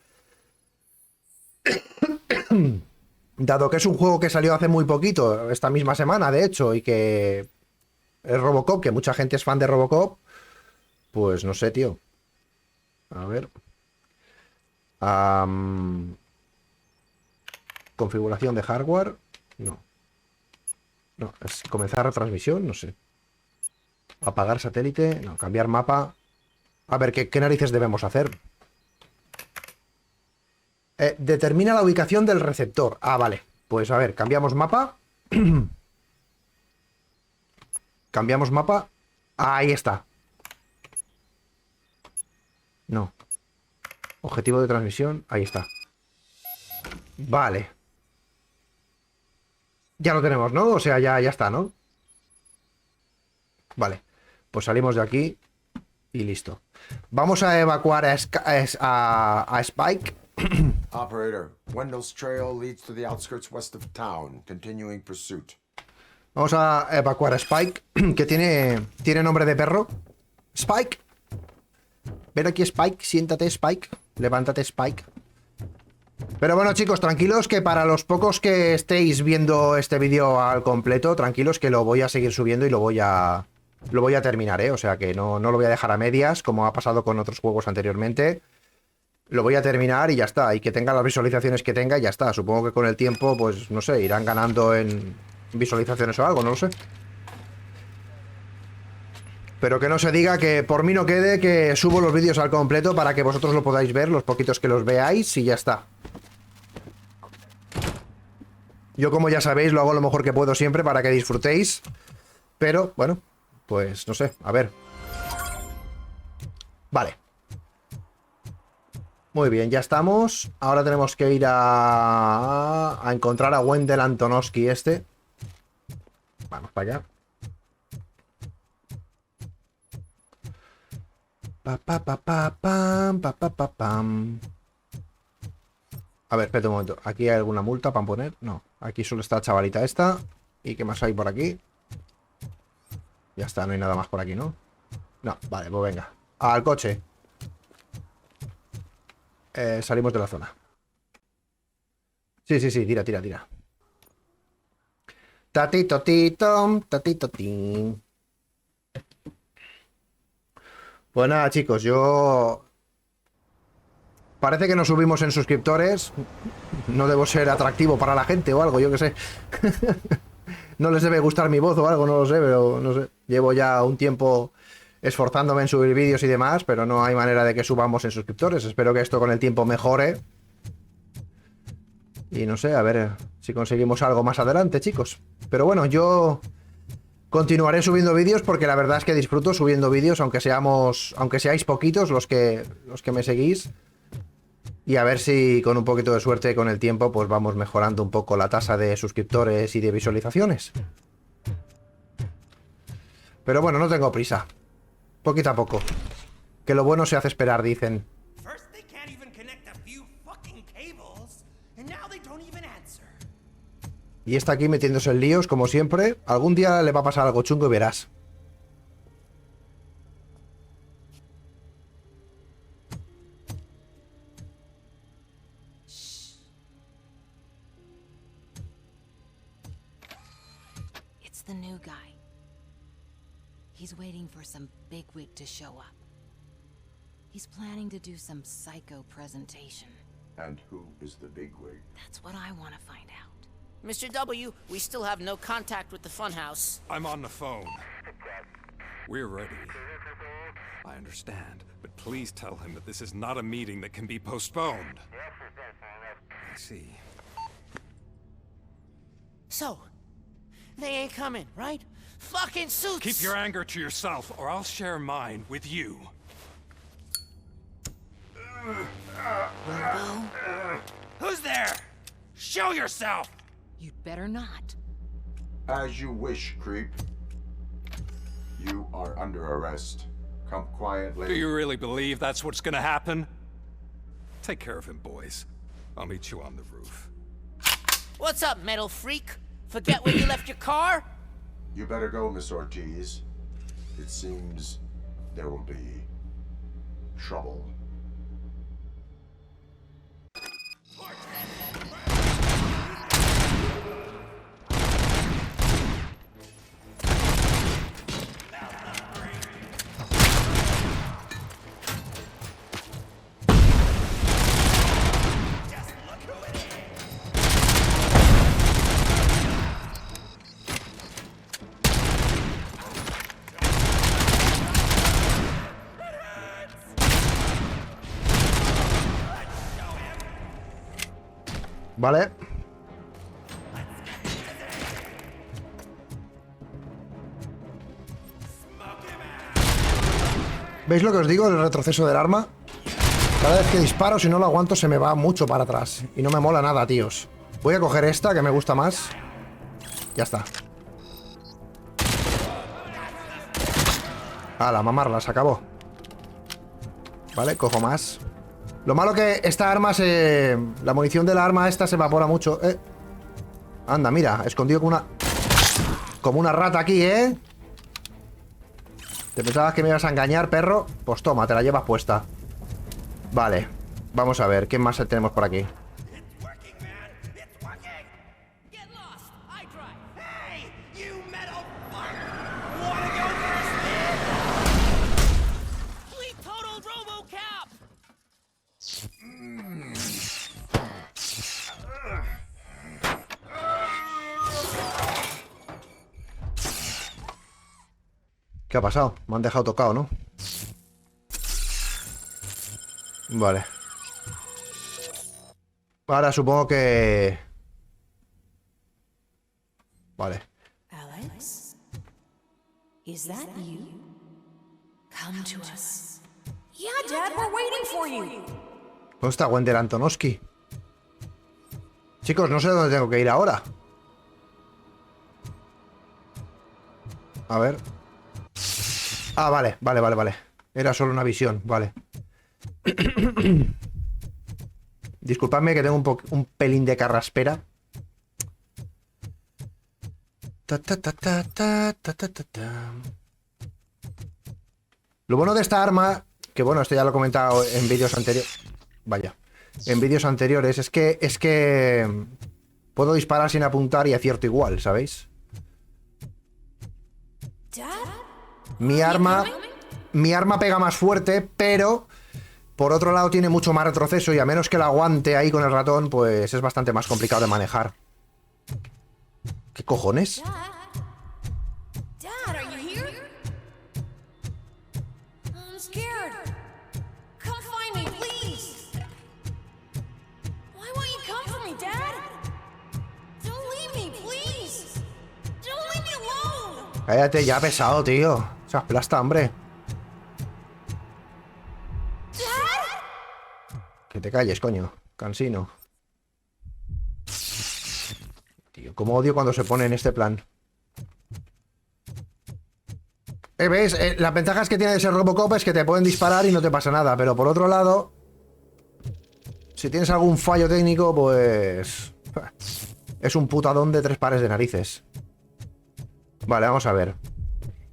Dado que es un juego que salió hace muy poquito, esta misma semana, de hecho, y que es Robocop, que mucha gente es fan de Robocop, pues no sé, tío. A ver. Configuración de hardware. No. No, es comenzar retransmisión, no sé. Apagar satélite. No, cambiar mapa. A ver, ¿qué narices debemos hacer? Determina la ubicación del receptor. Ah, vale. Pues a ver, cambiamos mapa. Cambiamos mapa. Ahí está. No. Objetivo de transmisión. Ahí está. Vale. Ya lo tenemos, ¿no? O sea, ya está, ¿no? Vale. Pues salimos de aquí y listo. Vamos a evacuar a Spike. Operator, Wendell's trail leads to the outskirts west of town. Continuing pursuit. Vamos a evacuar a Spike, que tiene nombre de perro. Spike. Ven aquí, Spike. Siéntate, Spike. Levántate, Spike. Pero bueno, chicos, tranquilos que para los pocos que estéis viendo este vídeo al completo, tranquilos que lo voy a seguir subiendo y lo voy a terminar, ¿eh? O sea que no lo voy a dejar a medias, como ha pasado con otros juegos anteriormente. Lo voy a terminar y ya está. Y que tenga las visualizaciones que tenga y ya está. Supongo que con el tiempo, pues, no sé, irán ganando en visualizaciones o algo, no lo sé. Pero que no se diga que por mí no quede que subo los vídeos al completo para que vosotros lo podáis ver, los poquitos que los veáis y ya está. Yo, como ya sabéis, lo hago lo mejor que puedo siempre para que disfrutéis. Pero, bueno, pues no sé, a ver. Vale. Muy bien, ya estamos. Ahora tenemos que ir a encontrar a Wendell Antonowski este. Vamos para allá. Pam. A ver, espérate un momento. ¿Aquí hay alguna multa para poner? No. Aquí solo está la chavalita esta. ¿Y qué más hay por aquí? Ya está, no hay nada más por aquí, ¿no? No, vale, pues venga. Al coche. Salimos de la zona. Sí, tira. Tatito, titom, tatito, tim. Pues nada, chicos, parece que nos subimos en suscriptores. No debo ser atractivo para la gente o algo, yo qué sé. No les debe gustar mi voz o algo, no lo sé, pero no sé. Llevo ya un tiempo esforzándome en subir vídeos y demás, pero no hay manera de que subamos en suscriptores. Espero que esto con el tiempo mejore. Y no sé, a ver si conseguimos algo más adelante, chicos. Pero bueno, yo continuaré subiendo vídeos porque la verdad es que disfruto subiendo vídeos, aunque seáis poquitos los que me seguís. Y a ver si con un poquito de suerte con el tiempo pues vamos mejorando un poco la tasa de suscriptores y de visualizaciones. Pero bueno, no tengo prisa. Poquito a poco. Que lo bueno se hace esperar, dicen. Y está aquí metiéndose en líos, como siempre. Algún día le va a pasar algo chungo y verás. It's the new guy. He's waiting for some bigwig to show up. He's planning to do some psycho presentation. And who is the bigwig? That's what I want to find out. Mr. W, we still have no contact with the funhouse. I'm on the phone. We're ready. I understand, but please tell him that this is not a meeting that can be postponed. I see. So, they ain't coming, right? Fucking suits! Keep your anger to yourself, or I'll share mine with you. Robo? Who's there? Show yourself! You'd better not. As you wish, creep. You are under arrest. Come quietly. Do you really believe that's what's gonna happen? Take care of him, boys. I'll meet you on the roof. What's up, metal freak? Forget where you left your car? You better go, Miss Ortiz. It seems there will be trouble. Vale. ¿Veis lo que os digo? El retroceso del arma. Cada vez que disparo, si no lo aguanto, se me va mucho para atrás. Y no me mola nada, tíos. Voy a coger esta, que me gusta más. Ya está. La mamarla, se acabó. Vale, cojo más. Lo malo que esta arma se... La munición de la arma esta se evapora mucho. Anda, mira, escondido como una... Como una rata aquí, ¿eh? ¿Te pensabas que me ibas a engañar, perro? Pues toma, te la llevas puesta. Vale, vamos a ver, ¿qué más tenemos por aquí? ¿Qué ha pasado? Me han dejado tocado, ¿no? Vale. Ahora supongo que... Vale. Alex? Is that you? Come to us. Yeah, Dad, we're waiting for you. ¿Dónde está Wendell Antonowski? Chicos, no sé dónde tengo que ir ahora. A ver. Vale. Era solo una visión, vale. Disculpadme que tengo un pelín de carraspera. Lo bueno de esta arma, que bueno, esto ya lo he comentado en vídeos anteriores. Vaya. En vídeos anteriores, es que puedo disparar sin apuntar y acierto igual, ¿sabéis? Mi arma pega más fuerte, pero por otro lado tiene mucho más retroceso y a menos que la aguante ahí con el ratón, pues es bastante más complicado de manejar. ¿Qué cojones? Dad, are you here? I'm scared. Come find me, please. Why won't you come for me, Dad? Don't leave me, please. Don't leave me alone. Cállate ya, pesado, tío. Se aplasta, hombre. Que te calles, coño. Cansino. Tío, cómo odio cuando se pone en este plan. ¿Ves? Las ventajas que tiene de ser Robocop es que te pueden disparar y no te pasa nada. Pero por otro lado, si tienes algún fallo técnico, pues... Es un putadón de 3 pares de narices. Vale, vamos a ver.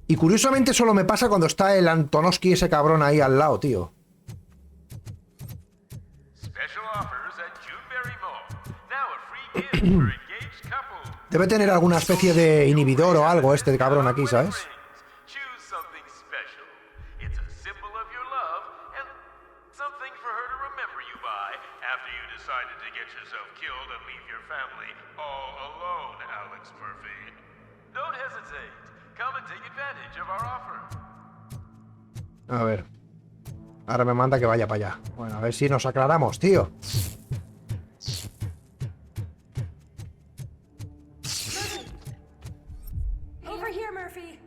Y curiosamente solo me pasa cuando está el Antonowski, ese cabrón ahí al lado, tío. Debe tener alguna especie de inhibidor o algo este cabrón aquí, ¿sabes? A ver. Ahora me manda que vaya para allá. Bueno, a ver si nos aclaramos, tío. Over here, Murphy.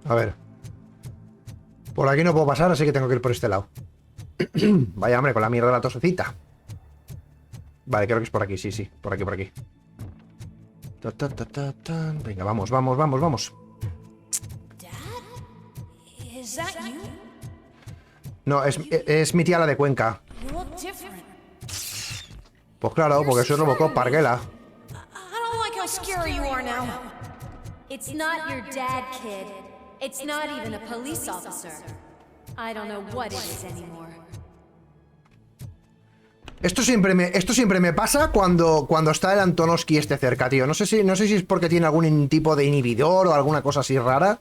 A ver. Por aquí no puedo pasar, así que tengo que ir por este lado. Vaya, hombre, con la mierda de la tosecita. Vale, creo que es por aquí, sí, sí. Por aquí, por aquí. Venga, vamos, vamos, vamos, vamos. Is that you? No, es mi tía la de Cuenca. You look different. Pues claro, porque soy Robocop, parguela. I don't like how scary you are now. It's not your dad, kid. It's not even a police officer. I don't know what it is anymore. Esto siempre me pasa cuando está el Antonovsky este cerca, tío. No sé si es porque tiene algún tipo de inhibidor o alguna cosa así rara.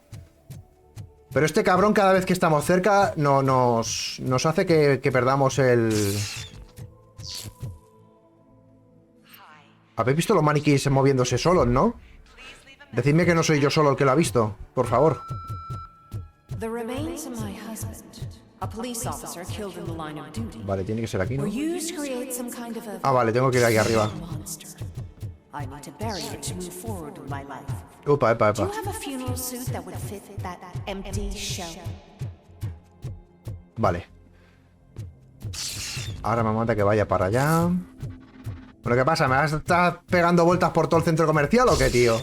Pero este cabrón cada vez que estamos cerca nos hace que perdamos el... ¿Habéis visto los maniquíes moviéndose solos, no? Decidme que no soy yo solo el que lo ha visto, por favor. The remains of my husband, a police officer killed in the line of duty, Vale, tiene que ser aquí, ¿no? were used to create some kind of a Ah, vale, tengo que ir aquí arriba. monster. I need to bury it to move forward with my life. Upa, epa, Do epa. you have a funeral suit that would fit that empty shell? Vale. Ahora me manda que vaya para allá. ¿Pero qué pasa? ¿Me vas a estar pegando vueltas por todo el centro comercial o qué, tío?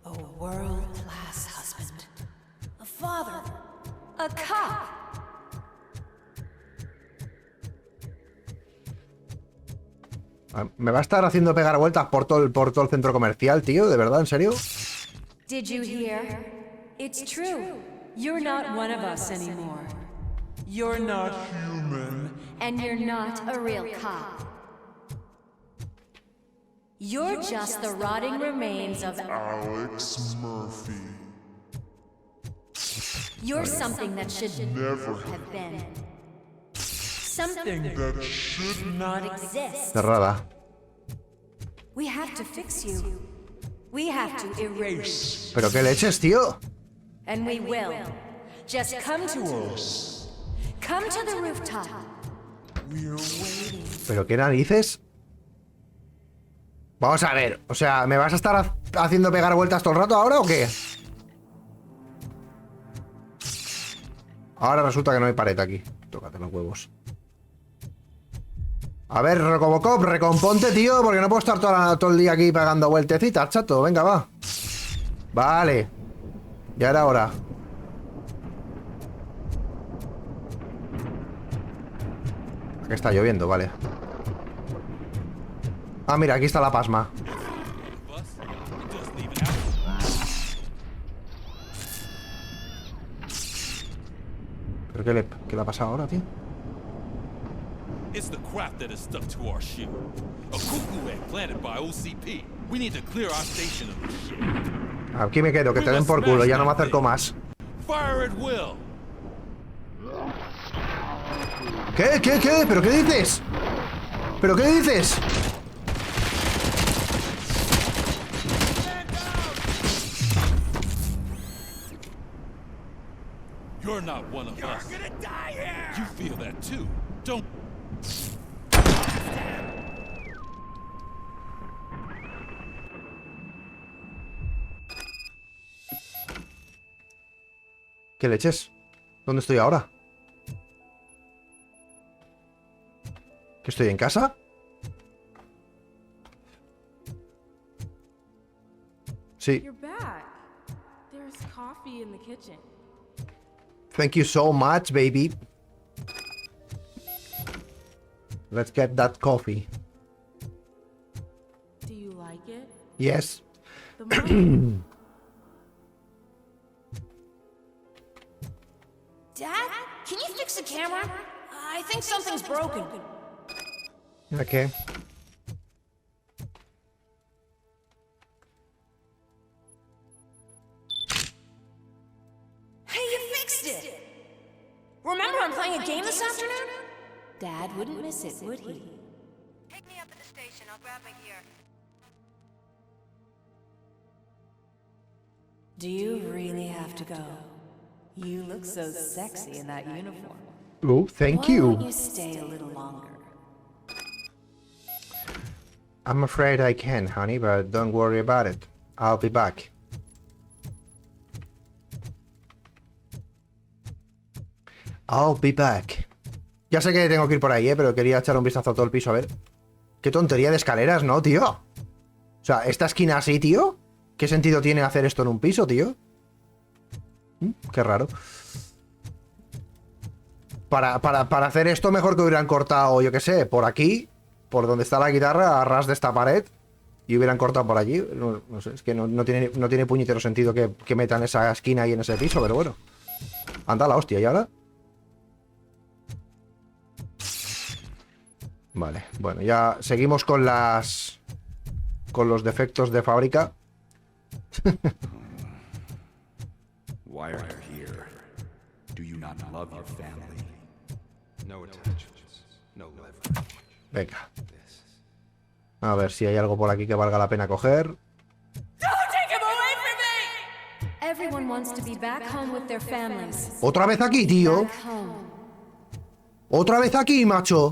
A world-class husband. A father. A cop. ¿Me va a estar haciendo pegar vueltas por todo el centro comercial, tío? ¿De verdad? ¿En serio? Did you hear? It's true. You're not one of us anymore. You're not human. And you're not a real cop. You're just the rotting remains of Alex Murphy. You're something that should Never have been. Something that should not exist. Cerrada. We have to fix you. We have to erase. ¿Pero qué leches, tío? And we will. Just come to us. Come to the rooftop. We're waiting. ¿Pero qué narices? Vamos a ver. O sea, ¿me vas a estar haciendo pegar vueltas todo el rato ahora o qué? Ahora resulta que no hay pared aquí. Tócate los huevos. A ver, Robocop, recomponte, tío, porque no puedo estar todo el día aquí pegando vueltecitas, chato. Venga, va. Vale. Ya era hora. Aquí está lloviendo, vale. Ah, mira, aquí está la pasma. ¿Pero qué le ha pasado ahora, tío? It's the crap that is stuck to our shoe. A cuckoo egg planted by OCP. We need to clear our station of this shit. Aquí me quedo, que te den por culo, ya no me acerco más. Fire at will. ¿Qué? ¿Pero qué dices? ¿Pero qué dices? You're not one of us. You're gonna die here. You feel that too, don't? ¿Qué leches? ¿Dónde estoy ahora? ¿Que estoy en casa? Sí. You're back. There's coffee in the kitchen. Thank you so much, baby. Let's get that coffee. Do you like it? Yes. Dad, can you fix the camera? I think something's broken. Okay. Hey, you fixed it! Remember I'm playing a game this afternoon? Dad wouldn't miss it, would he? Take me up at the station. I'll grab my gear. Do you really have to go? You look so sexy in that uniform. Oh, thank Why you. don't you stay a little longer? I'm afraid I can, honey, but don't worry about it. I'll be back. I'll be back. Ya sé que tengo que ir por ahí, pero quería echar un vistazo a todo el piso, a ver. Qué tontería de escaleras, ¿no, tío? O sea, esta esquina así, tío. ¿Qué sentido tiene hacer esto en un piso, tío? Qué raro. Para hacer esto, mejor que hubieran cortado, yo qué sé, por aquí, por donde está la guitarra, a ras de esta pared, y hubieran cortado por allí. No sé, es que no tiene puñetero sentido que metan esa esquina ahí en ese piso, pero bueno. Anda la hostia, ¿y ahora? Vale, bueno, ya seguimos con los defectos de fábrica. Why are you here? Do you not love your family? No attachments, no leverage. Venga. A ver si hay algo por aquí que valga la pena coger. Everyone wants to be back home with their families. Otra vez aquí, tío. Back home. Otra vez aquí, macho.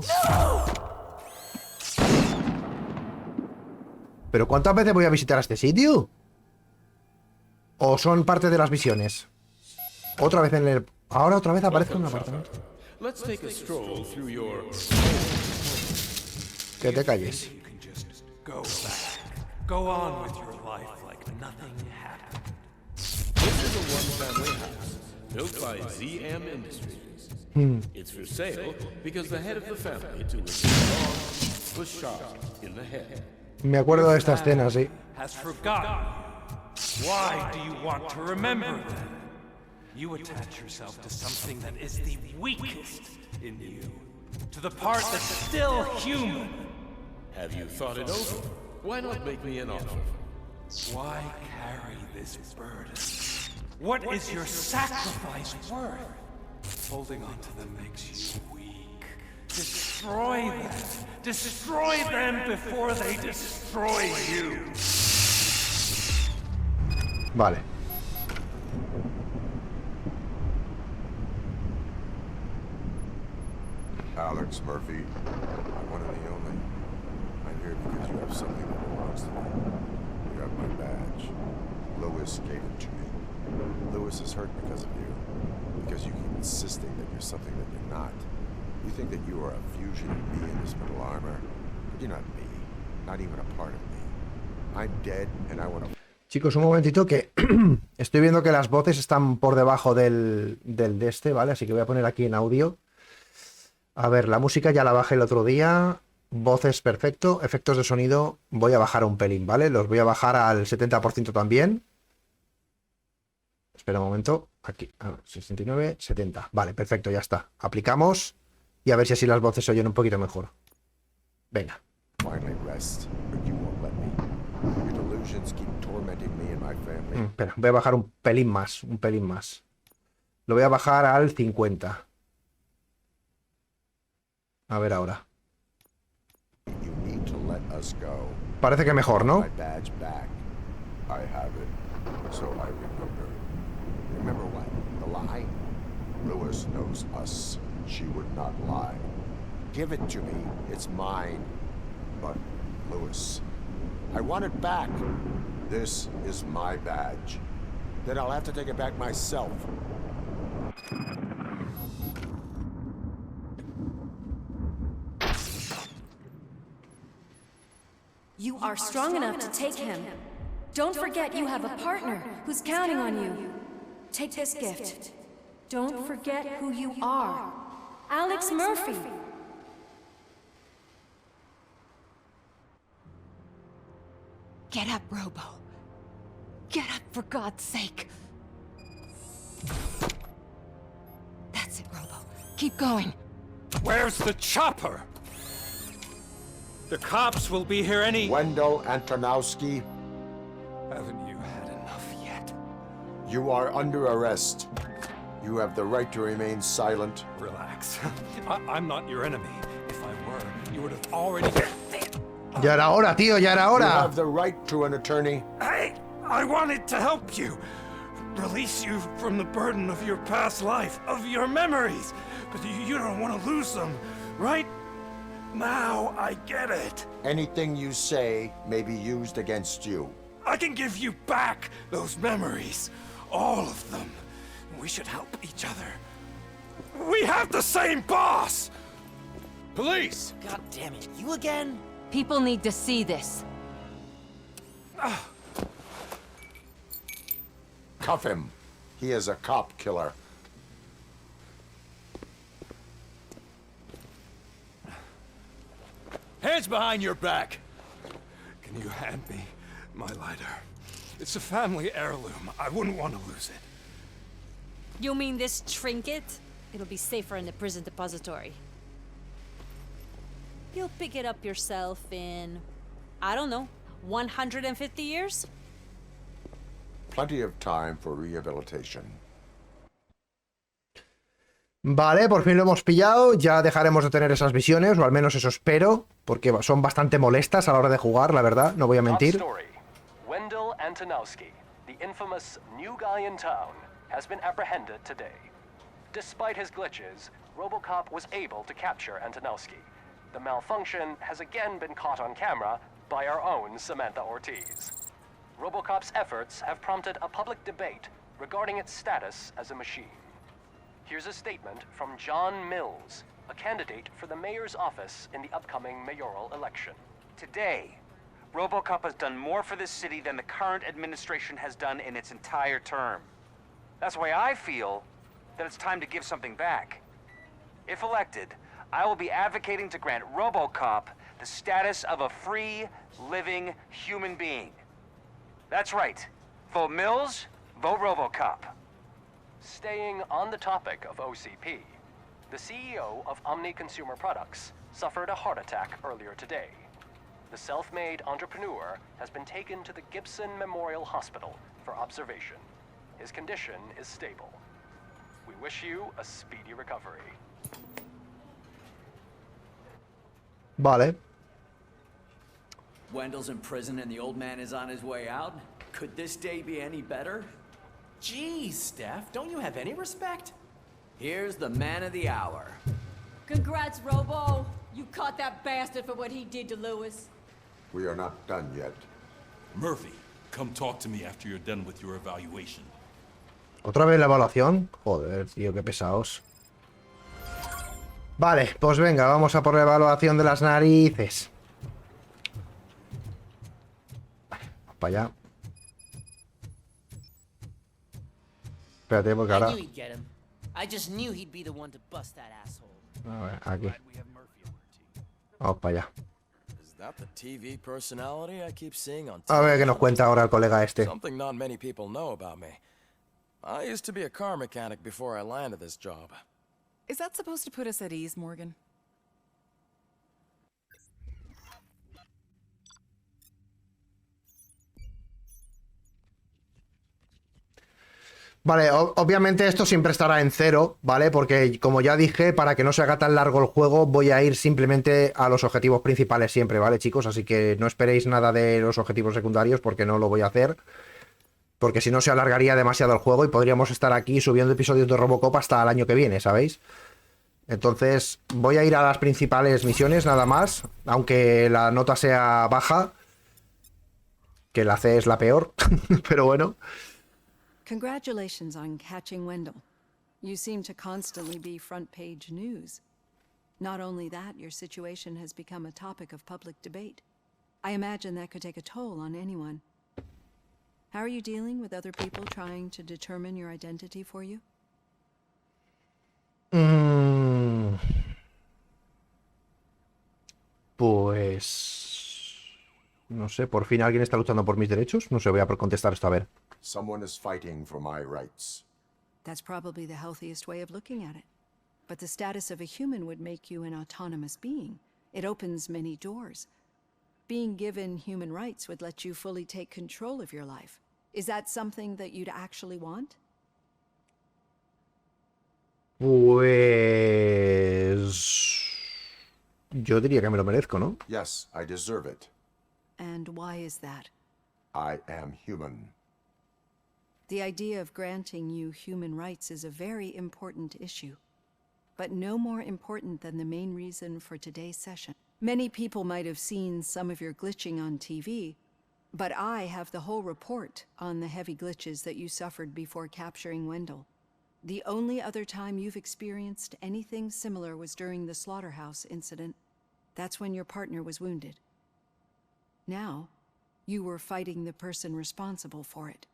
¿Pero cuántas veces voy a visitar a este sitio? ¿O son parte de las visiones? Otra vez en el... Ahora otra vez aparezco en un apartamento. Que te calles. Go on with your life like nothing happened. This is a one-family house built by ZM Industries. It's for sale because the head of the family, to which it belongs, was shot in the head. Me acuerdo de esta escena, sí. Has forgotten. Why do you want to remember them? You attach yourself to something that is the weakest in you, to the part that's still human. Have you thought it over? Why not make me an offer? Why carry this burden? What is your sacrifice worth? Holding on to them makes you weak. Destroy them. Destroy them before they destroy you. Vale. Alex Murphy, I'm one of the only. I'm here because you have something that belongs to me. You have my badge. Lewis gave it to me. Lewis is hurt because of you. Because you keep insisting that you're something that you're not. You think that you are a fusion of me in this metal armor. But you're not me. Not even a part of me. I'm dead and I want to... Chicos, un momentito que estoy viendo que las voces están por debajo del de este, ¿vale? Así que voy a poner aquí en audio. A ver, la música ya la bajé el otro día. Voces perfecto. Efectos de sonido voy a bajar un pelín, ¿vale? Los voy a bajar al 70% también. Espera un momento. Aquí, a ver, 69, 70. Vale, perfecto, ya está. Aplicamos y a ver si así las voces se oyen un poquito mejor. Venga. Espera, voy a bajar un pelín más, Lo voy a bajar al 50. A ver ahora. Parece que mejor, ¿no? Remember what? The lie? Lewis knows us. She would not lie. Give it to me. It's mine. But, Lewis, I want it back. This is my badge. Then I'll have to take it back myself. You are strong enough to take him. Don't forget you have a partner who's counting on you. Take this gift. Don't forget who you are. Alex Murphy. Get up, Robo. Get up, for God's sake. That's it, Robo. Keep going. Where's the chopper? The cops will be here any... Wendell Antonowski. Haven't you had enough yet? You are under arrest. You have the right to remain silent. Relax. I'm not your enemy. If I were, you would have already... Ya era hora, tío, ya era hora. You have the right to an attorney. Hey, I wanted to help you. Release you from the burden of your past life, of your memories. But you don't want to lose them, right? Now I get it. Anything you say may be used against you. I can give you back those memories. All of them. We should help each other. We have the same boss! Police! God damn it, you again? People need to see this. Cuff him. He is a cop killer. Hands behind your back! Can you hand me my lighter? It's a family heirloom. I wouldn't want to lose it. You mean this trinket? It'll be safer in the prison depository. You'll pick it up yourself in, I don't know, 150 years? Plenty of time for rehabilitation. Vale, por fin lo hemos pillado. Ya dejaremos de tener esas visiones, o al menos eso espero, porque son bastante molestas a la hora de jugar, la verdad, no voy a mentir. Wendell Antonowski, the infamous new guy in town, has been apprehended today. Despite his glitches, Robocop was able to capture Antonowski. The malfunction has again been caught on camera by our own Samantha Ortiz. Robocop's efforts have prompted a public debate regarding its status as a machine. Here's a statement from John Mills, a candidate for the mayor's office in the upcoming mayoral election. Today, Robocop has done more for this city than the current administration has done in its entire term. That's why I feel that it's time to give something back. If elected, I will be advocating to grant Robocop the status of a free, living human being. That's right. Vote Mills, vote Robocop. Staying on the topic of OCP, the CEO of Omni Consumer Products suffered a heart attack earlier today. The self-made entrepreneur has been taken to the Gibson Memorial Hospital for observation. His condition is stable. We wish you a speedy recovery. Vale. Wendell's in prison and the old man is on his way out? Could this day be any better? Jeez, Steph, don't you have any respect? Here's the man of the hour. Congrats, Robo. You caught that bastard for what he did to Lewis. We are not done yet. Murphy, come talk to me after you're done with your evaluation. ¿Otra vez la evaluación? Joder, tío, qué pesados. Vale, pues venga, vamos a por la evaluación de las narices. Vamos para allá. Espérate, porque ahora... I knew he'd get him. I just knew he'd be the one to bust that asshole. A ver, aquí. Vamos para allá. Is that the TV personality I keep seeing on A ver qué nos cuenta ahora el colega este. Something not many people know about me. I used to be a car mechanic before I landed this job. Is that supposed to put us at ease, Morgan? Vale, obviamente esto siempre estará en cero, ¿vale? Porque como ya dije, para que no se haga tan largo el juego, voy a ir simplemente a los objetivos principales siempre, ¿vale, chicos? Así que no esperéis nada de los objetivos secundarios porque no lo voy a hacer. Porque si no se alargaría demasiado el juego y podríamos estar aquí subiendo episodios de Robocop hasta el año que viene, ¿sabéis? Entonces voy a ir a las principales misiones nada más, aunque la nota sea baja, que la C es la peor, pero bueno. Congratulations on catching Wendell. You seem to constantly be front page news. Not only that, your situation has become a topic of public debate. I imagine that could take a toll on anyone. How are you dealing with other people trying to determine your identity for you? Pues... no sé, por fin alguien está luchando por mis derechos. No sé, voy a contestar esto a ver. Someone is fighting for my rights. That's probably the healthiest way of looking at it. But the status of a human would make you an autonomous being. It opens many doors. Being given human rights would let you fully take control of your life. Is that something that you'd actually want? Pues... yo diría que me lo merezco, ¿no? Yes, I deserve it. And why is that? I am human. The idea of granting you human rights is a very important issue, but no more important than the main reason for today's session. Many people might have seen some of your glitching on TV, but I have the whole report on the heavy glitches that you suffered before capturing Wendell. The only other time you've experienced anything similar was during the slaughterhouse incident. That's when your partner was wounded. Now, you were fighting the person responsible for it.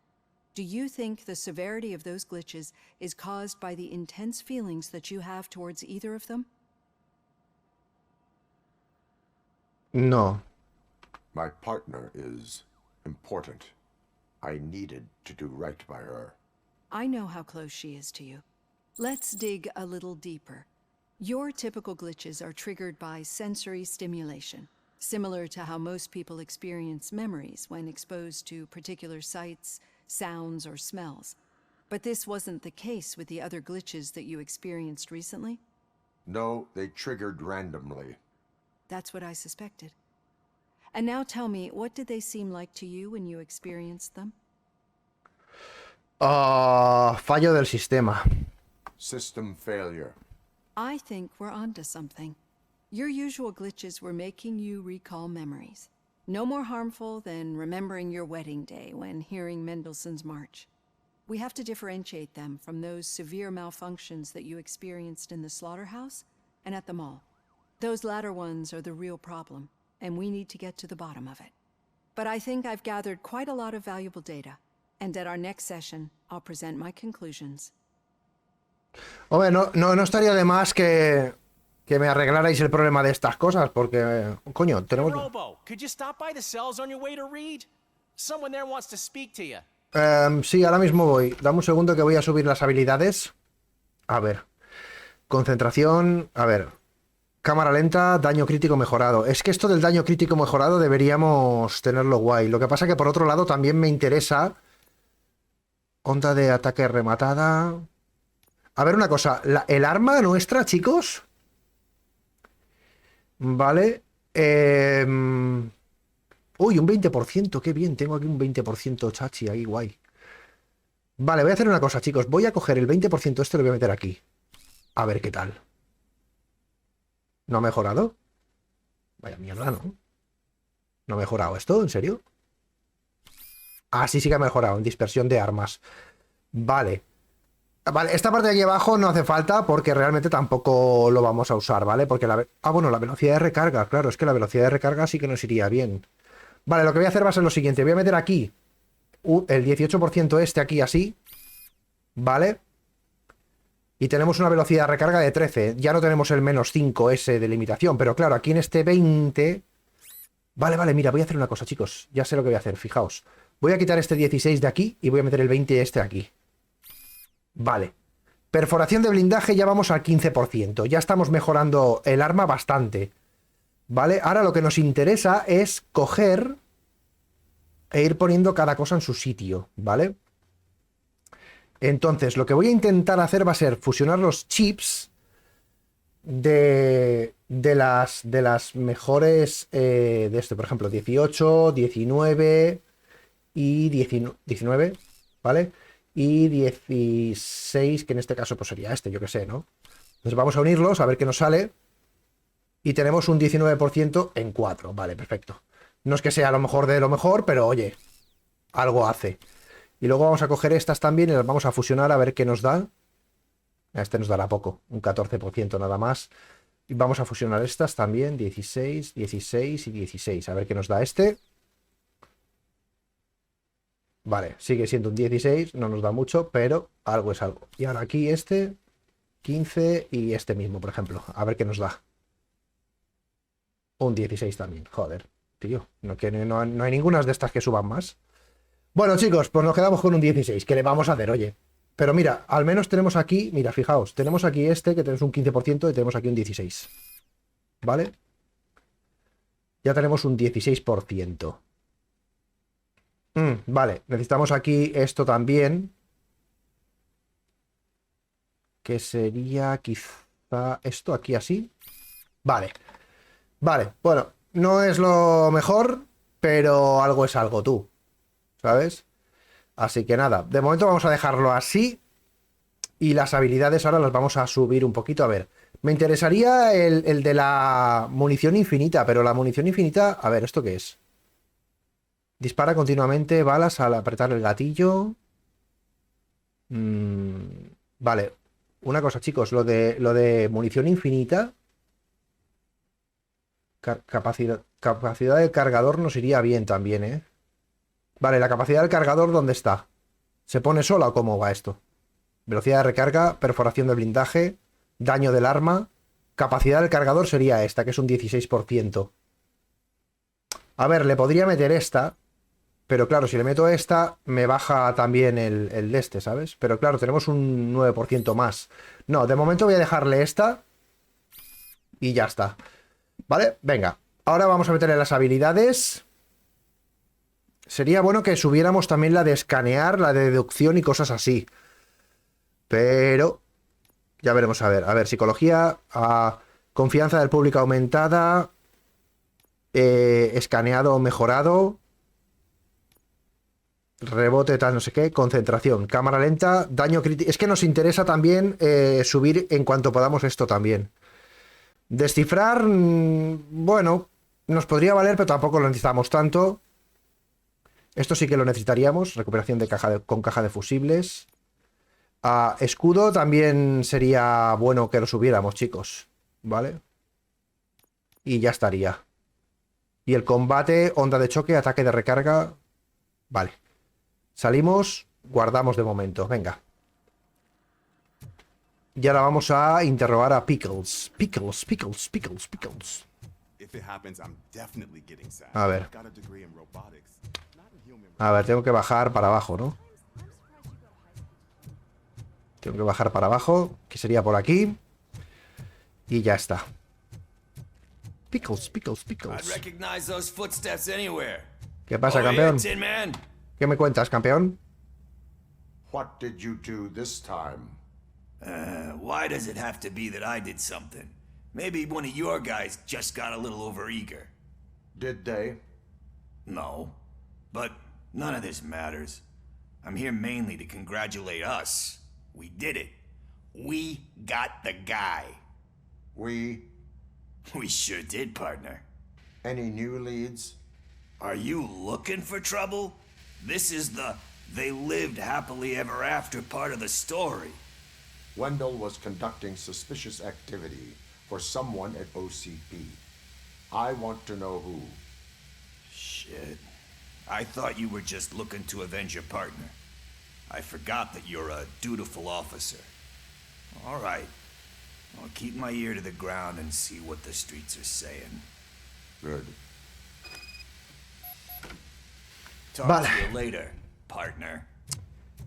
Do you think the severity of those glitches is caused by the intense feelings that you have towards either of them? No. My partner is important. I needed to do right by her. I know how close she is to you. Let's dig a little deeper. Your typical glitches are triggered by sensory stimulation, similar to how most people experience memories when exposed to particular sights, sounds, or smells. But this wasn't the case with the other glitches that you experienced recently? No, they triggered randomly. That's what I suspected. And now tell me, what did they seem like to you when you experienced them? Fallo del sistema. System failure. I think we're onto something. Your usual glitches were making you recall memories. No more harmful than remembering your wedding day when hearing Mendelssohn's March. We have to differentiate them from those severe malfunctions that you experienced in the slaughterhouse and at the mall. Those latter ones are the real problem, and we need to get to the bottom of it. But I think I've gathered quite a lot of valuable data, and at our next session, I'll present my conclusions. Hombre, no estaría de más que me arreglarais el problema de estas cosas, porque, coño, tenemos... Robo, could you stop by the cells on your way to Reed? Someone there wants to speak to you. Sí, ahora mismo voy. Dame un segundo que voy a subir las habilidades. A ver. Concentración. A ver. Cámara lenta, daño crítico mejorado. Es que esto del daño crítico mejorado deberíamos tenerlo guay. Lo que pasa que por otro lado también me interesa... Onda de ataque rematada... A ver una cosa. El arma nuestra, chicos... Vale. Uy, un 20%, qué bien. Tengo aquí un 20% chachi, ahí guay. Vale, voy a hacer una cosa, chicos. Voy a coger el 20% este y lo voy a meter aquí. A ver qué tal. ¿No ha mejorado? Vaya mierda, ¿no? ¿No ha mejorado esto? ¿En serio? Ah, sí, sí que ha mejorado. En dispersión de armas. Vale. Vale, esta parte de aquí abajo no hace falta porque realmente tampoco lo vamos a usar, ¿vale? Porque la... Ah, bueno, la velocidad de recarga. Claro, es que la velocidad de recarga sí que nos iría bien. Vale, lo que voy a hacer va a ser lo siguiente. Voy a meter aquí el 18% este aquí así. ¿Vale? Y tenemos una velocidad de recarga de 13. Ya no tenemos el menos 5 ese de limitación. Pero claro, aquí en este 20... Vale, vale, mira, voy a hacer una cosa, chicos. Ya sé lo que voy a hacer, fijaos. Voy a quitar este 16 de aquí y voy a meter el 20 este aquí. Vale. Perforación de blindaje ya vamos al 15%. Ya estamos mejorando el arma bastante. ¿Vale? Ahora lo que nos interesa es coger e ir poniendo cada cosa en su sitio, ¿vale? Entonces, lo que voy a intentar hacer va a ser fusionar los chips de las mejores de esto, por ejemplo, 18, 19 y 19, ¿vale? Y 16, que en este caso pues sería este, yo que sé, ¿no? Entonces vamos a unirlos, a ver qué nos sale. Y tenemos un 19% en 4. Vale, perfecto. No es que sea lo mejor de lo mejor, pero oye, algo hace. Y luego vamos a coger estas también y las vamos a fusionar a ver qué nos da. Este nos dará poco, un 14% nada más. Y vamos a fusionar estas también, 16, 16 y 16. A ver qué nos da este. Vale, sigue siendo un 16, no nos da mucho, pero algo es algo. Y ahora aquí este, 15 y este mismo, por ejemplo. A ver qué nos da. Un 16 también, joder, tío. No hay ninguna de estas que suban más. Bueno, chicos, pues nos quedamos con un 16. ¿Qué le vamos a hacer, oye? Pero mira, al menos tenemos aquí, mira, fijaos, tenemos aquí este que tenemos un 15% y tenemos aquí un 16. ¿Vale? Ya tenemos un 16%. Vale, necesitamos aquí esto también. Que sería quizá esto aquí así. Vale. Vale, bueno, no es lo mejor, pero algo es algo, tú. ¿Sabes? Así que nada, de momento vamos a dejarlo así. Y las habilidades ahora las vamos a subir un poquito. A ver, me interesaría el de la munición infinita, pero la munición infinita... A ver, ¿esto qué es? Dispara continuamente balas al apretar el gatillo. Vale. Una cosa, chicos. Lo de munición infinita. Capacidad del cargador nos iría bien también, ¿eh? Vale, la capacidad del cargador, ¿dónde está? ¿Se pone sola o cómo va esto? Velocidad de recarga, perforación de blindaje, daño del arma. Capacidad del cargador sería esta, que es un 16%. A ver, le podría meter esta. Pero claro, si le meto esta, me baja también el de este, ¿sabes? Pero claro, tenemos un 9% más. No, de momento voy a dejarle esta. Y ya está. ¿Vale? Venga. Ahora vamos a meterle las habilidades. Sería bueno que subiéramos también la de escanear, la de deducción y cosas así. Pero... ya veremos, a ver, psicología, confianza del público aumentada, escaneado mejorado, rebote tal no sé qué, concentración, cámara lenta, daño crítico. Es que nos interesa también subir en cuanto podamos esto también. Descifrar, bueno, nos podría valer, pero tampoco lo necesitamos tanto. Esto sí que lo necesitaríamos, recuperación de con caja de fusibles. Escudo también sería bueno que lo subiéramos, chicos. ¿Vale? Y ya estaría. Y el combate, onda de choque, ataque de recarga. Vale. Salimos, guardamos de momento. Venga. Y ahora vamos a interrogar a Pickles. Pickles. A ver. A ver, tengo que bajar para abajo, ¿no? Tengo que bajar para abajo, que sería por aquí. Y ya está. Pickles. ¿Qué pasa, campeón? ¿Qué me cuentas, campeón? What did you do this time? Why does it have to be that I did something? Maybe one of your guys just got a little overeager. Did they? No. But none of this matters. I'm here mainly to congratulate us. We did it. We got the guy. We sure did, partner. Any new leads? Are you looking for trouble? This is the they lived happily ever after part of the story. Wendell was conducting suspicious activity for someone at OCP. I want to know who. Shit. I thought you were just looking to avenge your partner. I forgot that you're a dutiful officer. All right. I'll keep my ear to the ground and see what the streets are saying. Good. Talk to you later, partner.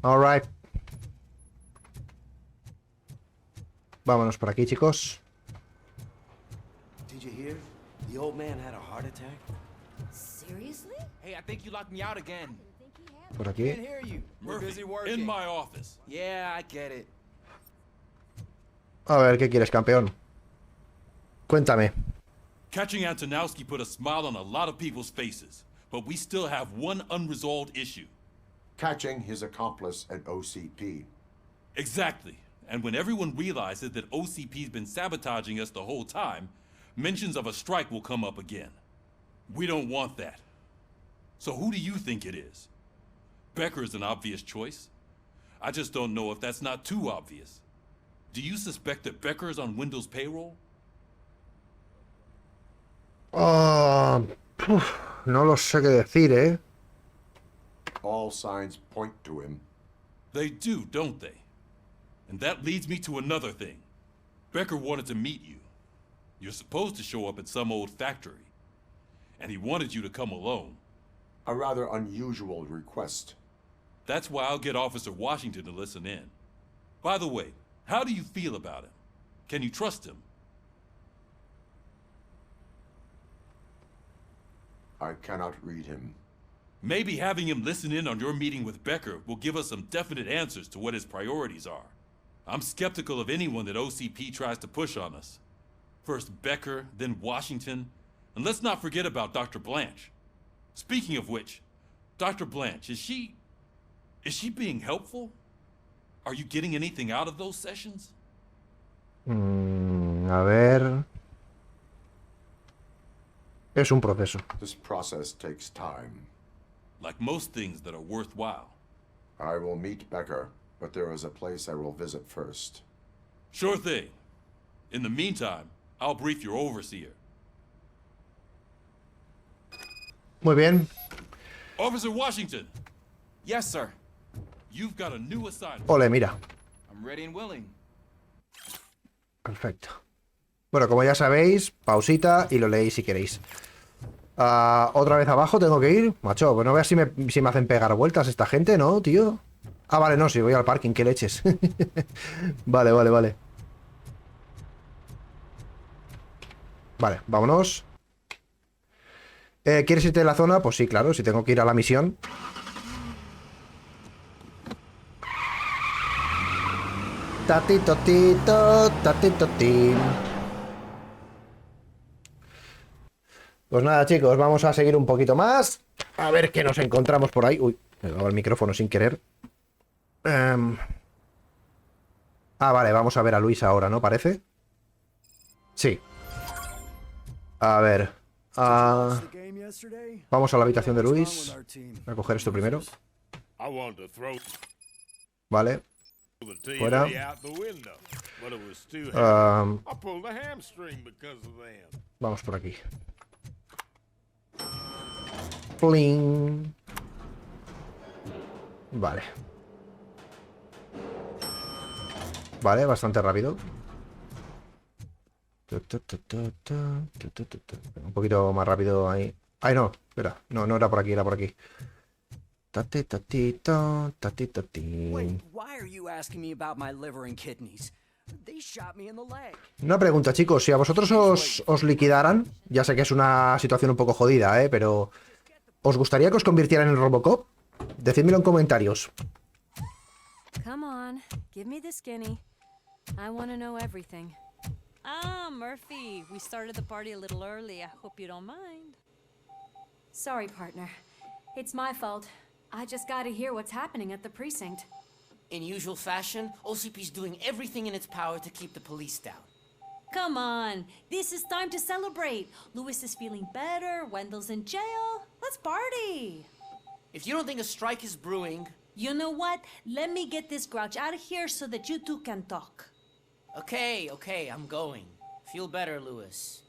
All right. Vámonos por aquí, chicos. Did you hear? The old man had a heart attack. Seriously? Hey, I think you locked me out again. Por aquí. Can't hear you. We're Murphy, busy working. in my office. Yeah, I get it. A ver, ¿qué quieres, campeón? Cuéntame. Catching Antonowski put a smile on a lot of people's faces, but we still have one unresolved issue. Catching his accomplice at OCP. Exactly. And when everyone realizes that OCP's been sabotaging us the whole time, mentions of a strike will come up again. We don't want that. So who do you think it is? Becker is an obvious choice. I just don't know if that's not too obvious. Do you suspect that Becker is on Wendell's payroll? No lo sé qué decir, ¿eh? All signs point to him. They do, don't they? And that leads me to another thing. Becker wanted to meet you. You're supposed to show up at some old factory. And he wanted you to come alone. A rather unusual request. That's why I'll get Officer Washington to listen in. By the way, how do you feel about him? Can you trust him? I cannot read him. Maybe having him listen in on your meeting with Becker will give us some definite answers to what his priorities are. I'm skeptical of anyone that OCP tries to push on us. First Becker, then Washington, and let's not forget about Dr. Blanche. Speaking of which, Dr. Blanche, is she being helpful? Are you getting anything out of those sessions? A ver... Es un proceso. This process takes time. Like most things that are worthwhile. I will meet Becker, but there is a place I will visit first. Sure thing. In the meantime, I'll brief your overseer. Muy bien. Officer Washington. Yes, sir. You've got a new assignment. Ole, mira. I'm ready and willing. Perfecto. Bueno, como ya sabéis, pausita y lo leéis si queréis. Otra vez abajo tengo que ir. Macho, pues no veas si me hacen pegar vueltas esta gente, ¿no, tío? Ah, vale, no, si voy al parking, qué leches. Vale. Vale, vámonos. ¿Quieres irte de la zona? Pues sí, claro, si tengo que ir a la misión. Tatito, tito, tatito, tin. Pues nada, chicos, vamos a seguir un poquito más. A ver qué nos encontramos por ahí. Uy, me he dado el micrófono sin querer. Vale, vamos a ver a Luis ahora, ¿no? ¿Parece? Sí. A ver. Vamos a la habitación de Luis. Voy a coger esto primero. Vale. Fuera. Vamos por aquí. Pling. Vale. Vale, bastante rápido. Un poquito más rápido ahí. Ay, no, espera. No era por aquí, era por aquí. Tatito, tatito, Wait, why are you asking me about my liver and kidneys? They shot me in the leg. Una pregunta, chicos. Si a vosotros os liquidaran, ya sé que es una situación un poco jodida, pero ¿os gustaría que os convirtieran en Robocop? Decídmelo en comentarios. Come on, give me the skinny. I want to know everything. Ah, Murphy, we started the party a little early. I hope you don't mind. Sorry, partner. It's my fault. I just gotta hear what's happening at the precinct. In usual fashion, OCP's doing everything in its power to keep the police down. Come on, this is time to celebrate. Lewis is feeling better, Wendell's in jail. Let's party. If you don't think a strike is brewing... You know what? Let me get this grouch out of here so that you two can talk. Okay, I'm going. Feel better, Lewis.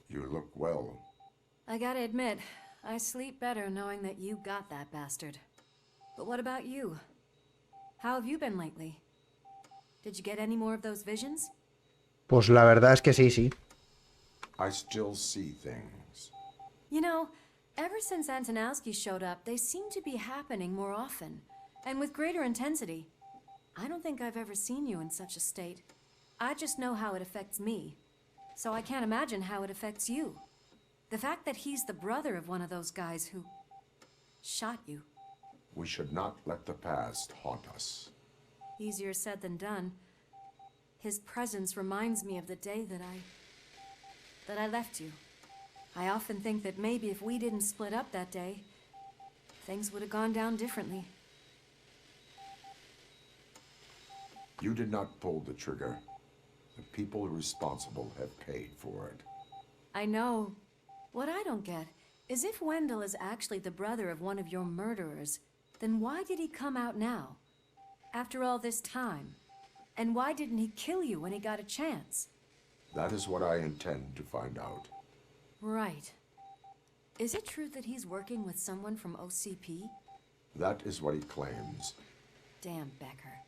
You look well. I gotta admit, I sleep better knowing that you got that bastard. But what about you? How have you been lately? Did you get any more of those visions? Pues la verdad es que sí. I still see things. You know, ever since Antonowski showed up, they seem to be happening more often, and with greater intensity. I don't think I've ever seen you in such a state. I just know how it affects me, so I can't imagine how it affects you. The fact that he's the brother of one of those guys who shot you. We should not let the past haunt us. Easier said than done. His presence reminds me of the day that I left you. I often think that maybe if we didn't split up that day, things would have gone down differently. You did not pull the trigger. The people responsible have paid for it. I know. What I don't get is if Wendell is actually the brother of one of your murderers, then why did he come out now? After all this time? And why didn't he kill you when he got a chance? That is what I intend to find out. Right. Is it true that he's working with someone from OCP? That is what he claims. Damn Becker.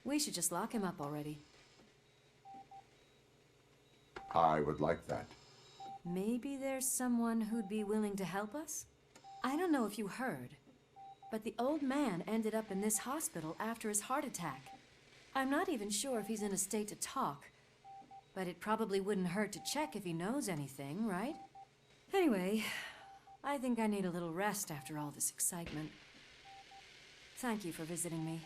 We should just lock him up already. I would like that. Maybe there's someone who'd be willing to help us? I don't know if you heard, but the old man ended up in this hospital after his heart attack. I'm not even sure if he's in a state to talk, but it probably wouldn't hurt to check if he knows anything, right? Anyway, I think I need a little rest after all this excitement. Thank you for visiting me.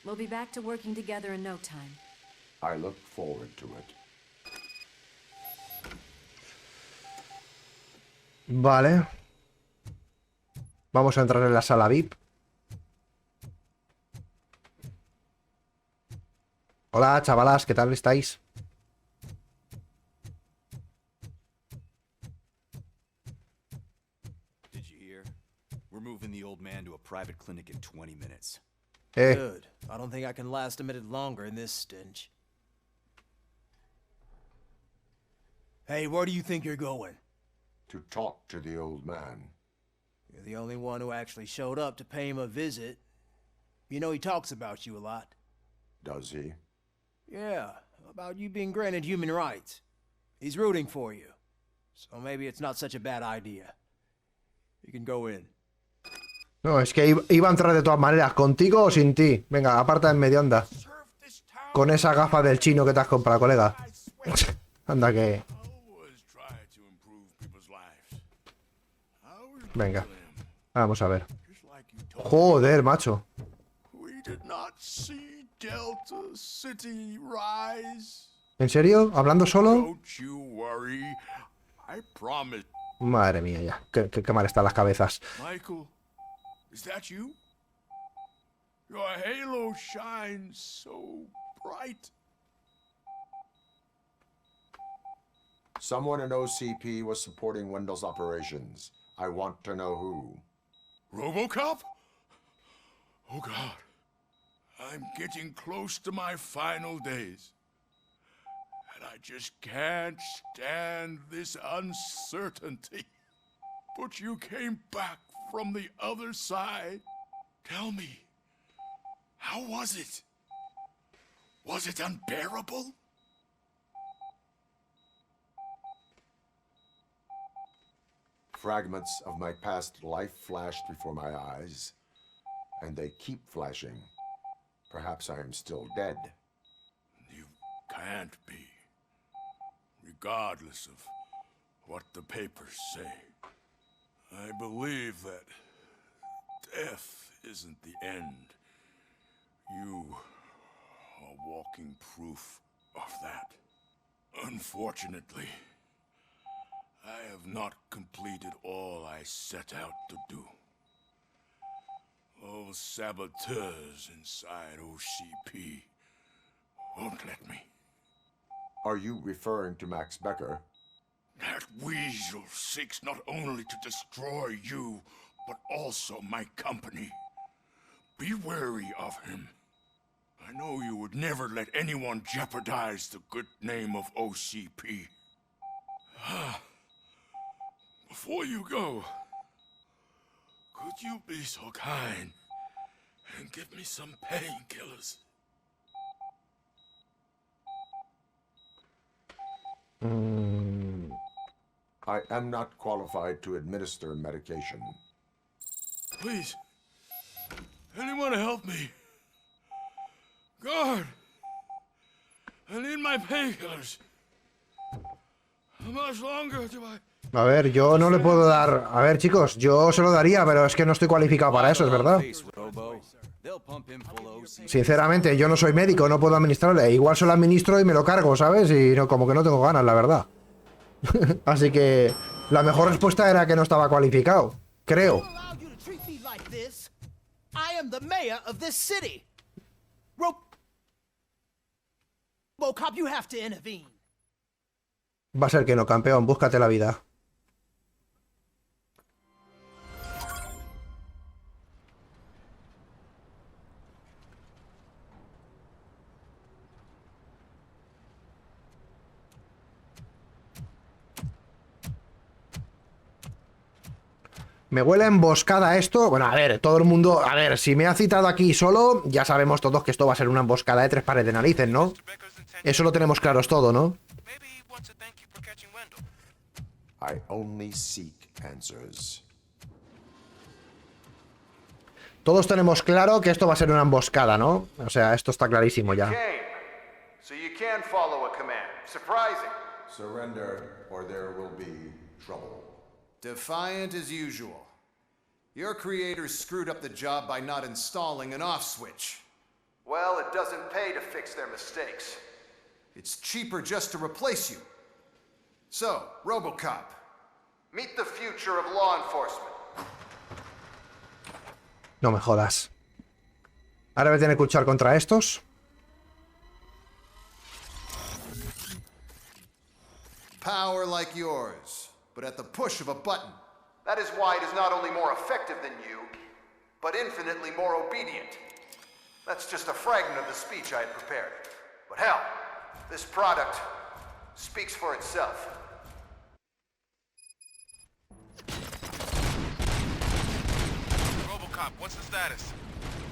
We'll be back to working together in no time. I look forward to it. Vale. Vamos a entrar en la sala VIP. Hola, chavalas, ¿qué tal estáis? clinic in 20 minutes. Good. I don't think I can last a minute longer in this stench. Hey, where do you think you're going? To talk to the old man. You're the only one who actually showed up to pay him a visit. You know he talks about you a lot. Does he? Yeah, about you being granted human rights. He's rooting for you. So maybe it's not such a bad idea. You can go in. No, es que iba a entrar de todas maneras, contigo o sin ti. Venga, aparta en medio, anda. Con esa gafa del chino que te has comprado, colega. Anda que... Venga, vamos a ver. Joder, macho. ¿En serio? ¿Hablando solo? Madre mía, ya. Qué mal están las cabezas. Michael, is that you? Your halo shines so bright. Someone in OCP was supporting Wendell's operations. I want to know who. Robocop? Oh God. I'm getting close to my final days. And I just can't stand this uncertainty. But you came back from the other side. Tell me, how was it? Was it unbearable? Fragments of my past life flashed before my eyes, and they keep flashing. Perhaps I am still dead. You can't be, regardless of what the papers say. I believe that death isn't the end. You are walking proof of that. Unfortunately, I have not completed all I set out to do. Those saboteurs inside OCP won't let me. Are you referring to Max Becker? That weasel seeks not only to destroy you, but also my company. Be wary of him. I know you would never let anyone jeopardize the good name of OCP. Before you go, could you be so kind and give me some painkillers? I am not qualified to administer medication. Please, anyone help me? Guard! I need my painkillers. How much longer do I... A ver, yo no le puedo dar... A ver, chicos, yo se lo daría, pero es que no estoy cualificado para eso, es verdad. Sinceramente, yo no soy médico, no puedo administrarle. Igual se lo administro y me lo cargo, ¿sabes? Y no, como que no tengo ganas, la verdad. Así que la mejor respuesta era que no estaba cualificado. Creo. Robocop, you have to intervene. Va a ser que no, campeón, búscate la vida. Me huele a emboscada esto. Bueno, a ver, todo el mundo... A ver, si me ha citado aquí solo, ya sabemos todos que esto va a ser una emboscada de 3 pares de narices, ¿no? Eso lo tenemos claros todo, ¿no? I only seek answers. Todos tenemos claro que esto va a ser una emboscada, ¿no? O sea, esto está clarísimo ya. So you can follow a command. Surprising. Surrender, or there will be trouble. Defiant as usual. Your creators screwed up the job by not installing an off switch. Well, it doesn't pay to fix their mistakes. It's cheaper just to replace you. So, Robocop, meet the future of law enforcement. No me jodas. Ahora voy a tener que luchar contra estos. Power like yours, but at the push of a button. That is why it is not only more effective than you, but infinitely more obedient. That's just a fragment of the speech I had prepared. But hell, this product speaks for itself. Robocop, what's the status?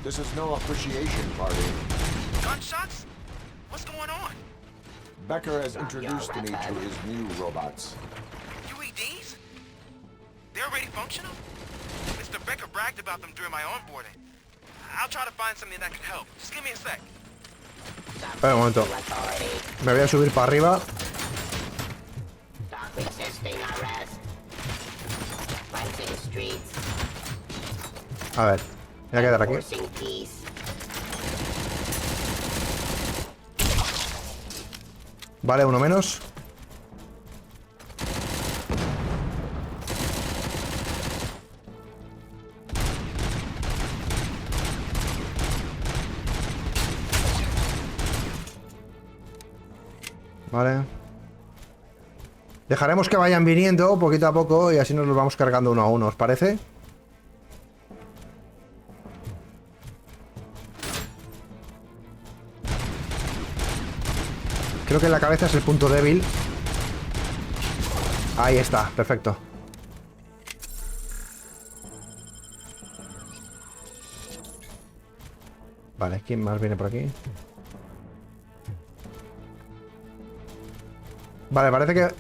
This is no appreciation party. Gunshots? What's going on? Becker has introduced me to his new robots. UEDs? They're already functional? Mr. Becker bragged about them during my onboarding. I'll try to find something that can help. Just give me a sec. Espera un momento. Me voy a subir para arriba. A ver, voy a quedar aquí. Vale, uno menos. Vale. Dejaremos que vayan viniendo poquito a poco y así nos los vamos cargando uno a uno, ¿os parece? Creo que la cabeza es el punto débil. Ahí está, perfecto. Vale, ¿quién más viene por aquí? Vale,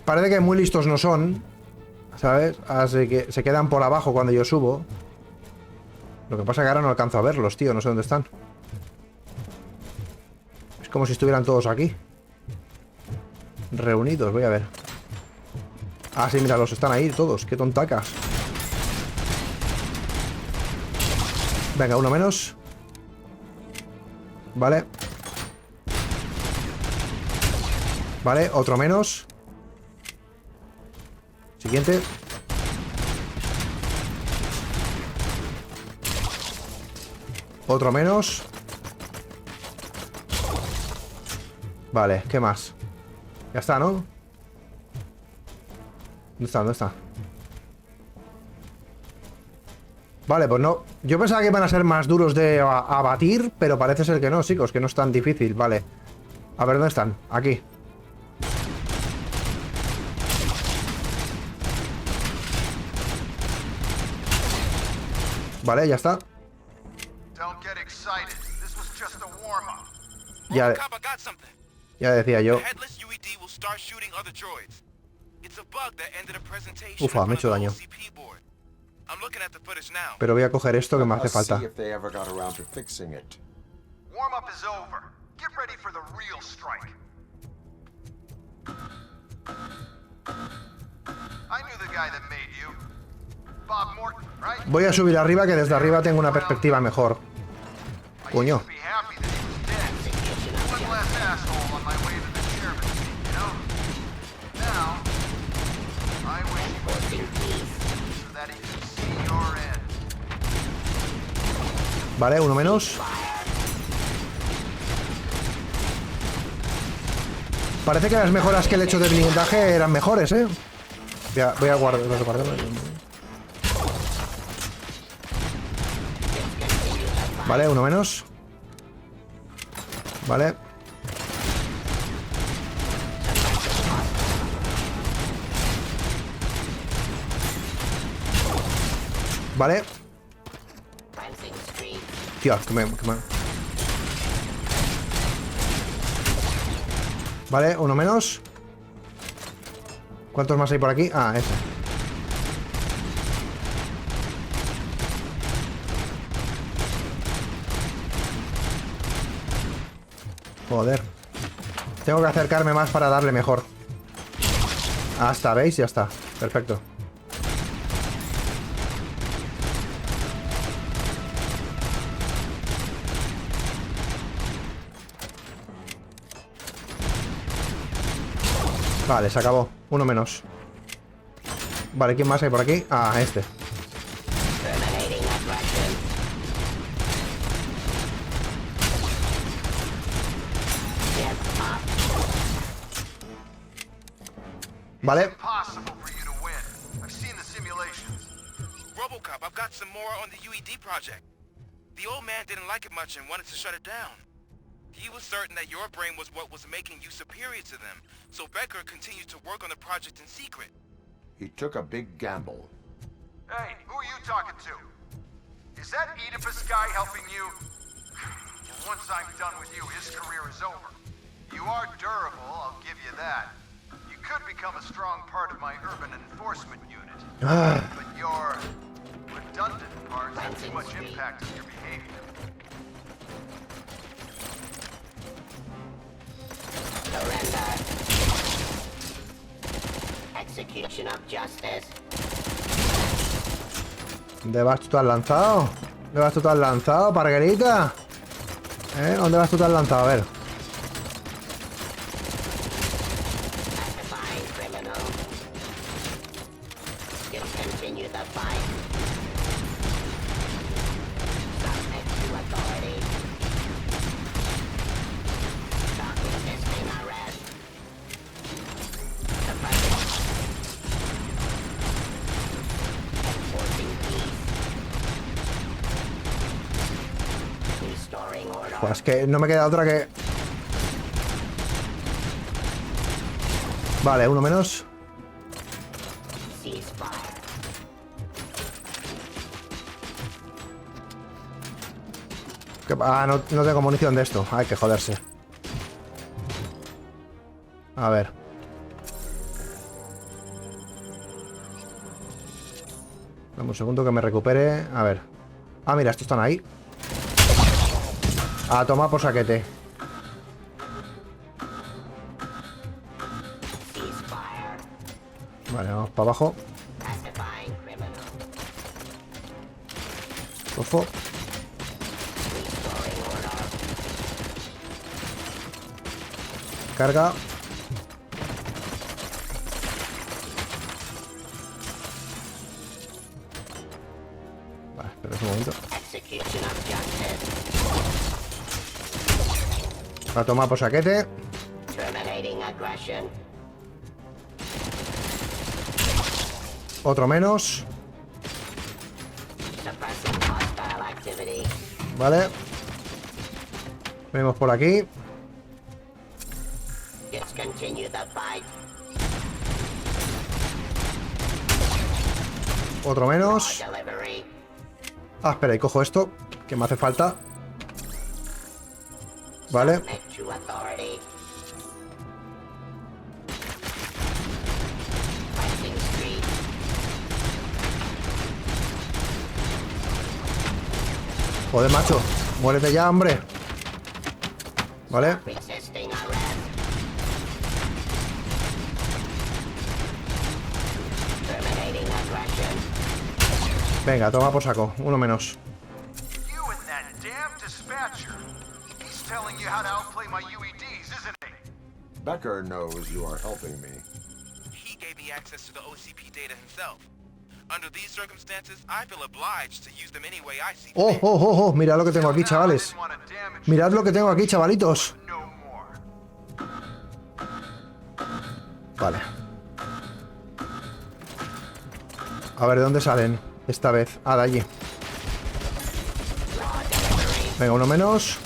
parece que muy listos no son, ¿sabes? Así que se quedan por abajo cuando yo subo. Lo que pasa es que ahora no alcanzo a verlos, tío, no sé dónde están. Es como si estuvieran todos aquí reunidos, voy a ver. Ah, sí, míralos, están ahí todos, qué tontacas. Venga, uno menos. Vale. Vale, otro menos. Siguiente. Otro menos. Vale, ¿qué más? Ya está, ¿no? ¿Dónde está? ¿Dónde está? Vale, pues no. Yo pensaba que iban a ser más duros de abatir, pero parece ser que no, chicos, que no es tan difícil. Vale. A ver, ¿dónde están? Aquí. Vale, ya está. Ya decía yo. Ufa, me he hecho daño. Pero voy a coger esto que me hace falta. Voy a subir arriba, que desde arriba tengo una perspectiva mejor. Coño. Vale, uno menos. Parece que las mejoras que le he hecho de blindaje eran mejores, ¿eh? Voy a guardarlo. Vale, uno menos. Vale. Vale. Tío, que me... Vale, uno menos. ¿Cuántos más hay por aquí? Ah, ese. Joder. Tengo que acercarme más para darle mejor. Hasta, ¿veis? Ya está. Perfecto. Vale, se acabó. Uno menos. Vale, ¿quién más hay por aquí? Ah, este. Vale. Robocop, I've got some more on the UED project. The old man didn't like it much and wanted to shut it down. He was certain that your brain was what was making you superior to them, so Becker continued to work on the project in secret. He took a big gamble. Hey, who are you talking to? Is that Oedipus guy helping you? Once I'm done with you, his career is over. You are durable, I'll give you that. You could become a strong part of my urban enforcement unit. But your redundant parts have too much impact on your behavior. Surrender. Execution of justice. ¿Dónde vas tú tan lanzado? ¿Dónde vas tú tan lanzado, parguerita? ¿Dónde vas tú tan lanzado? A ver. Pues es que no me queda otra que... Vale, uno menos. Ah, no tengo munición de esto. Hay que joderse. A ver. Dame un segundo que me recupere. A ver. Ah, mira, estos están ahí. A tomar por saquete. Vale, vamos para abajo. Ojo. Carga. Vale, espera un momento. A tomar por saquete. Otro menos. Vale. Venimos por aquí. Otro menos. Ah, espera, y cojo esto, que me hace falta. Vale. Joder, macho. Muérete ya, hombre. Vale. Venga, toma por saco. Uno menos. Becker knows you are helping me. He gave me access to the OCP data himself. Under these circumstances, I feel obliged to use them any way I see fit. Oh, oh, oh, oh, mirad lo que tengo aquí, chavales. Mirad lo que tengo aquí, chavalitos. Vale. A ver, ¿de dónde salen esta vez? Ah, de allí. Venga, uno menos.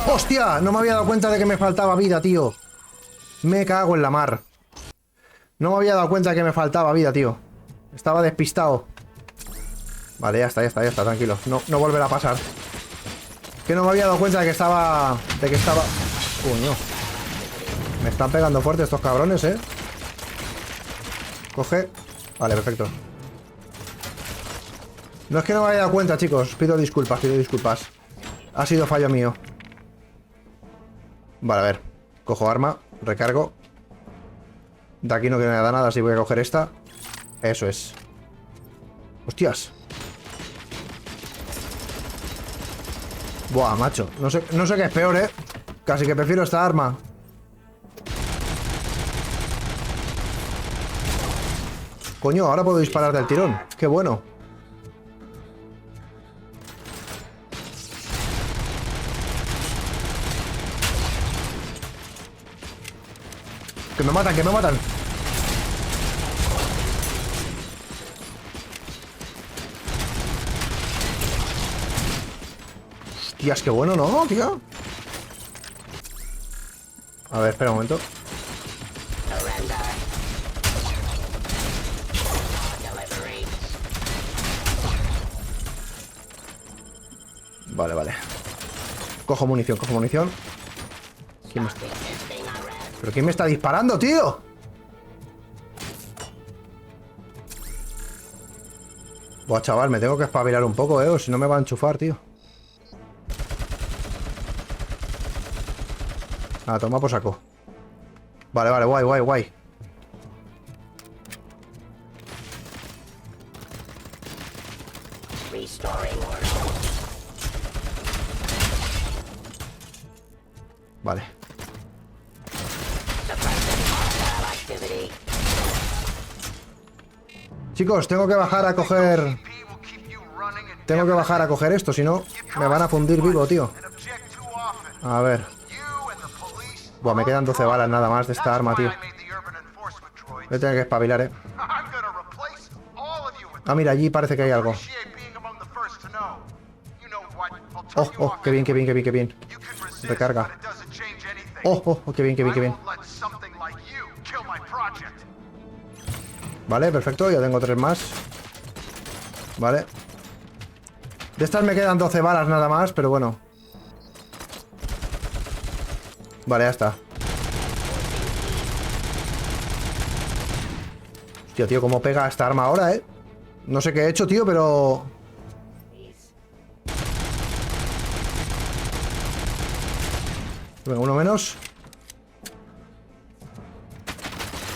¡Hostia! No me había dado cuenta de que me faltaba vida, tío. Me cago en la mar. No me había dado cuenta de que me faltaba vida, tío. Estaba despistado. Vale, ya está, tranquilo. No volverá a pasar. Que no me había dado cuenta de que estaba... Coño. Me están pegando fuerte estos cabrones, ¿eh? Coge. Vale, perfecto. No es que no me haya dado cuenta, chicos. Pido disculpas. Ha sido fallo mío. Vale, a ver. Cojo arma, recargo. De aquí no me da nada, así voy a coger esta. Eso es. Hostias. Buah, macho. No sé qué es peor, ¿eh? Casi que prefiero esta arma. Coño, ahora puedo disparar del tirón. Qué bueno. Que me matan, que me matan. Hostias, qué bueno, ¿no, tío? A ver, espera un momento. Vale, vale. Cojo munición, cojo munición. ¿Quién me está... ¿Pero quién me está disparando, tío? Buah, chaval, me tengo que espabilar un poco, o si no me va a enchufar, tío. Ah, toma por saco. Vale, vale, guay, guay, guay. Vale. Chicos, tengo que bajar a coger... Tengo que bajar a coger esto, si no me van a fundir vivo, tío. A ver. Buah, me quedan 12 balas nada más de esta arma, tío. Voy a tener que espabilar, Ah, mira, allí parece que hay algo. Oh, oh, qué bien, qué bien, qué bien, qué bien. Recarga. Oh, oh, oh, qué bien, qué bien, qué bien. Vale, perfecto, ya tengo 3 más. Vale. De estas me quedan 12 balas nada más, pero bueno. Vale, ya está. Hostia, tío, cómo pega esta arma ahora, No sé qué he hecho, tío, pero... Venga, uno menos.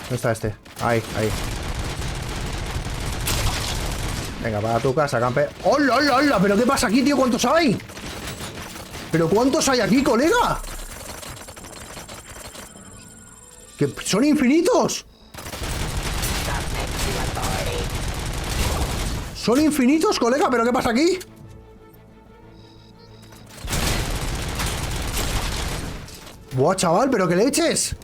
¿Dónde está este? Ahí, ahí. Venga, para tu casa, campe. ¡Hola, hola, hola! ¿Pero qué pasa aquí, tío? ¿Cuántos hay? ¿Pero cuántos hay aquí, colega? ¡Que son infinitos! ¡Son infinitos, colega! ¿Pero qué pasa aquí? ¡Buah, chaval! ¿Pero qué leches?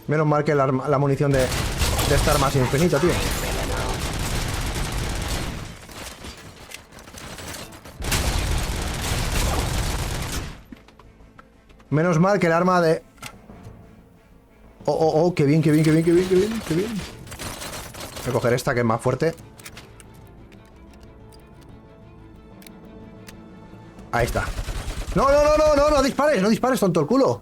Menos mal que la munición de esta arma es infinita, tío. Menos mal que el arma de... Oh, oh, oh, qué bien, qué bien, qué bien, qué bien, qué bien, qué bien. Voy a coger esta que es más fuerte. Ahí está. No, no, no, no, no, no dispares, no dispares, tonto el culo.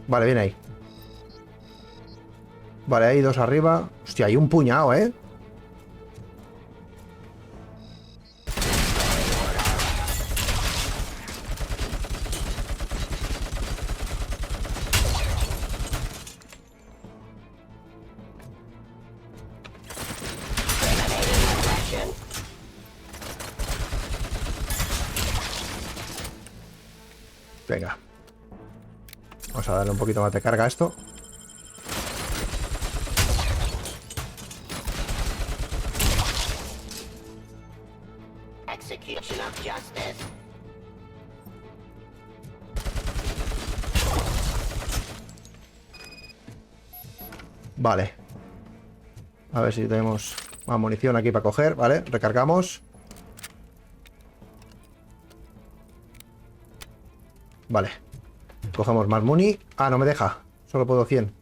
Vale, viene ahí. Vale, hay 2 arriba. Hostia, hay un puñado, Venga. Vamos a darle un poquito más de carga a esto. Vale. A ver si tenemos más munición aquí para coger. Vale, recargamos. Vale. Cogemos más muni. Ah, no me deja. Solo puedo 100.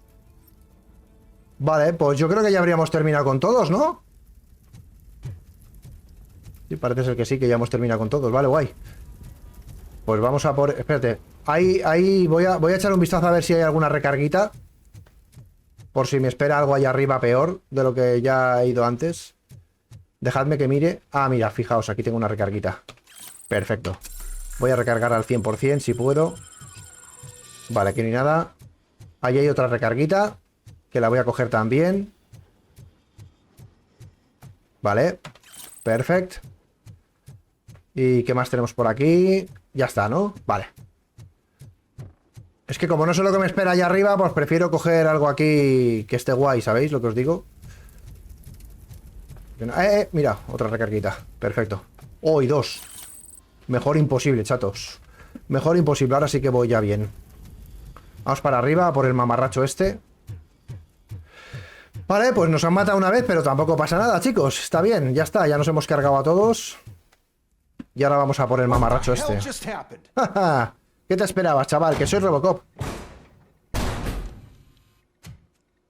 Vale, pues yo creo que ya habríamos terminado con todos, ¿no? Sí, parece ser que sí, que ya hemos terminado con todos. Vale, guay. Pues vamos a por... Espérate. Ahí voy a echar un vistazo a ver si hay alguna recarguita. Por si me espera algo allá arriba peor de lo que ya he ido antes. Dejadme que mire. Ah, mira, fijaos, aquí tengo una recarguita. Perfecto. Voy a recargar al 100% si puedo. Vale, aquí no hay nada. Ahí hay otra recarguita, que la voy a coger también. Vale. Perfecto. ¿Y qué más tenemos por aquí? Ya está, ¿no? Vale. Es que como no sé lo que me espera allá arriba, pues prefiero coger algo aquí que esté guay, ¿sabéis lo que os digo? Mira, otra recarguita. Perfecto. Oh, y dos. Mejor imposible, chatos. Mejor imposible, ahora sí que voy ya bien. Vamos para arriba, por el mamarracho este. Vale, pues nos han matado una vez, pero tampoco pasa nada, chicos. Está bien, ya está, ya nos hemos cargado a todos. Y ahora vamos a por el mamarracho este. ¿Qué te esperabas, chaval? Que soy Robocop.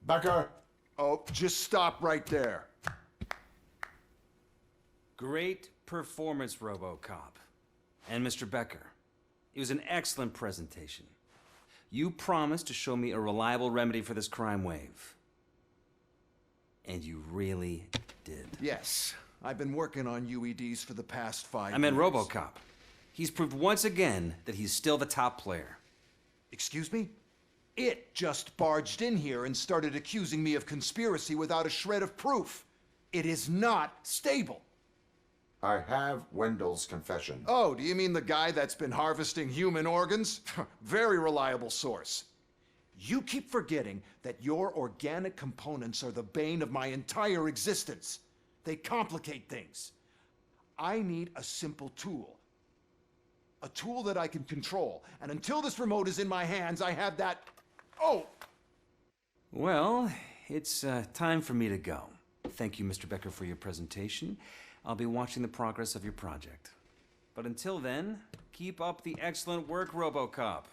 Becker. Oh, just stop right there. Great performance, Robocop. And Mr. Becker. It was an excellent presentation. You promised to show me a reliable remedy for this crime wave. And you really did. Yes, I've been working on UEDs for the past 5 years. I meant Robocop. He's proved once again that he's still the top player. Excuse me? It just barged in here and started accusing me of conspiracy without a shred of proof. It is not stable. I have Wendell's confession. Oh, do you mean the guy that's been harvesting human organs? Very reliable source. You keep forgetting that your organic components are the bane of my entire existence. They complicate things. I need a simple tool. A tool that I can control. And until this remote is in my hands, I have that... Oh! Well, it's time for me to go. Thank you, Mr. Becker, for your presentation. I'll be watching the progress of your project. But until then, keep up the excellent work, Robocop.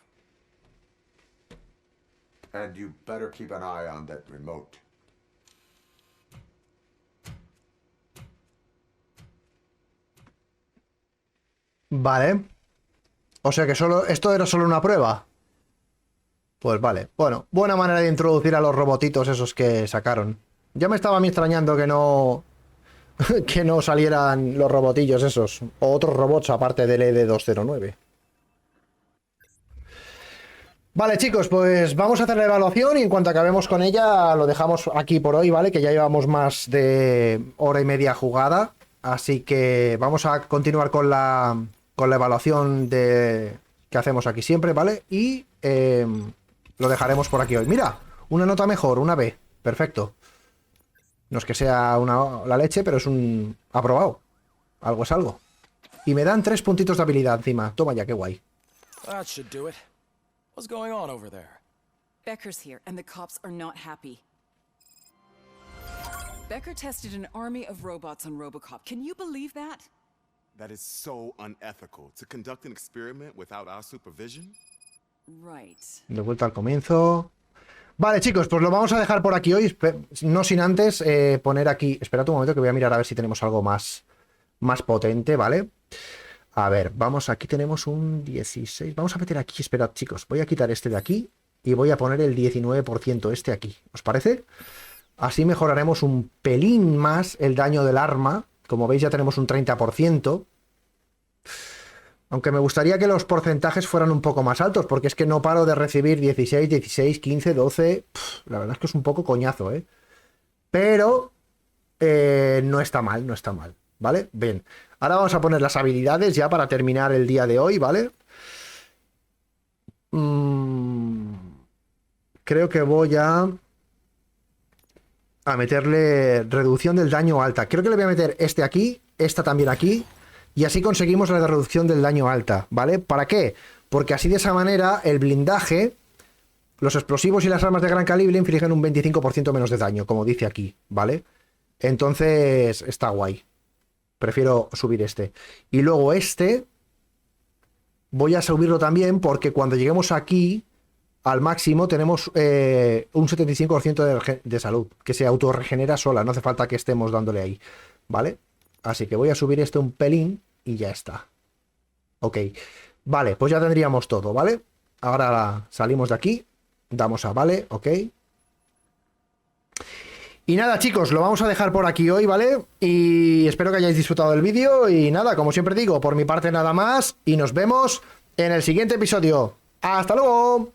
And you better keep an eye on that remote. Vale. O sea que esto era solo una prueba. Pues vale. Bueno, buena manera de introducir a los robotitos esos que sacaron. Ya me estaba a mí extrañando que no... que no salieran los robotillos esos. O otros robots aparte del ED209. Vale, chicos, pues vamos a hacer la evaluación y en cuanto acabemos con ella lo dejamos aquí por hoy, ¿vale? Que ya llevamos más de hora y media jugada. Así que vamos a continuar con la evaluación que hacemos aquí siempre, ¿vale? Y lo dejaremos por aquí hoy. Mira, una nota mejor, una B. Perfecto. No es que sea la leche, pero es un aprobado. Algo es algo. Y me dan 3 puntitos de habilidad encima. Toma ya, qué guay. That should do it. What's going on over there? Becker's here, and the cops are not happy. Becker tested an army of robots on Robocop. Can you believe that? That is so unethical. To conduct an experiment without our supervision? Right. De vuelta al comienzo. Vale, chicos, pues lo vamos a dejar por aquí hoy. No sin antes poner aquí... Esperad un momento que voy a mirar a ver si tenemos algo más potente, ¿vale? A ver, vamos, aquí tenemos un 16. Vamos a meter aquí, esperad, chicos. Voy a quitar este de aquí y voy a poner el 19% este aquí. ¿Os parece? Así mejoraremos un pelín más el daño del arma. Como veis ya tenemos un 30%. Aunque me gustaría que los porcentajes fueran un poco más altos, porque es que no paro de recibir 16, 16, 15, 12... la verdad es que es un poco coñazo, ¿eh? Pero no está mal, no está mal, ¿vale? Bien, ahora vamos a poner las habilidades ya para terminar el día de hoy, ¿vale? Creo que voy a meterle reducción del daño alta. Creo que le voy a meter este aquí, esta también aquí, y así conseguimos la reducción del daño alta, ¿vale? ¿Para qué? Porque así de esa manera el blindaje, los explosivos y las armas de gran calibre infligen un 25% menos de daño, como dice aquí, ¿vale? Entonces está guay. Prefiero subir este. Y luego este voy a subirlo también porque cuando lleguemos aquí al máximo tenemos un 75% de salud, que se autorregenera sola, no hace falta que estemos dándole ahí, ¿vale? Así que voy a subir este un pelín y ya está. Ok, vale, pues ya tendríamos todo, ¿vale? Ahora salimos de aquí, damos a vale, ok. Y nada, chicos, lo vamos a dejar por aquí hoy, ¿vale? Y espero que hayáis disfrutado del vídeo. Y nada, como siempre digo, por mi parte nada más. Y nos vemos en el siguiente episodio. ¡Hasta luego!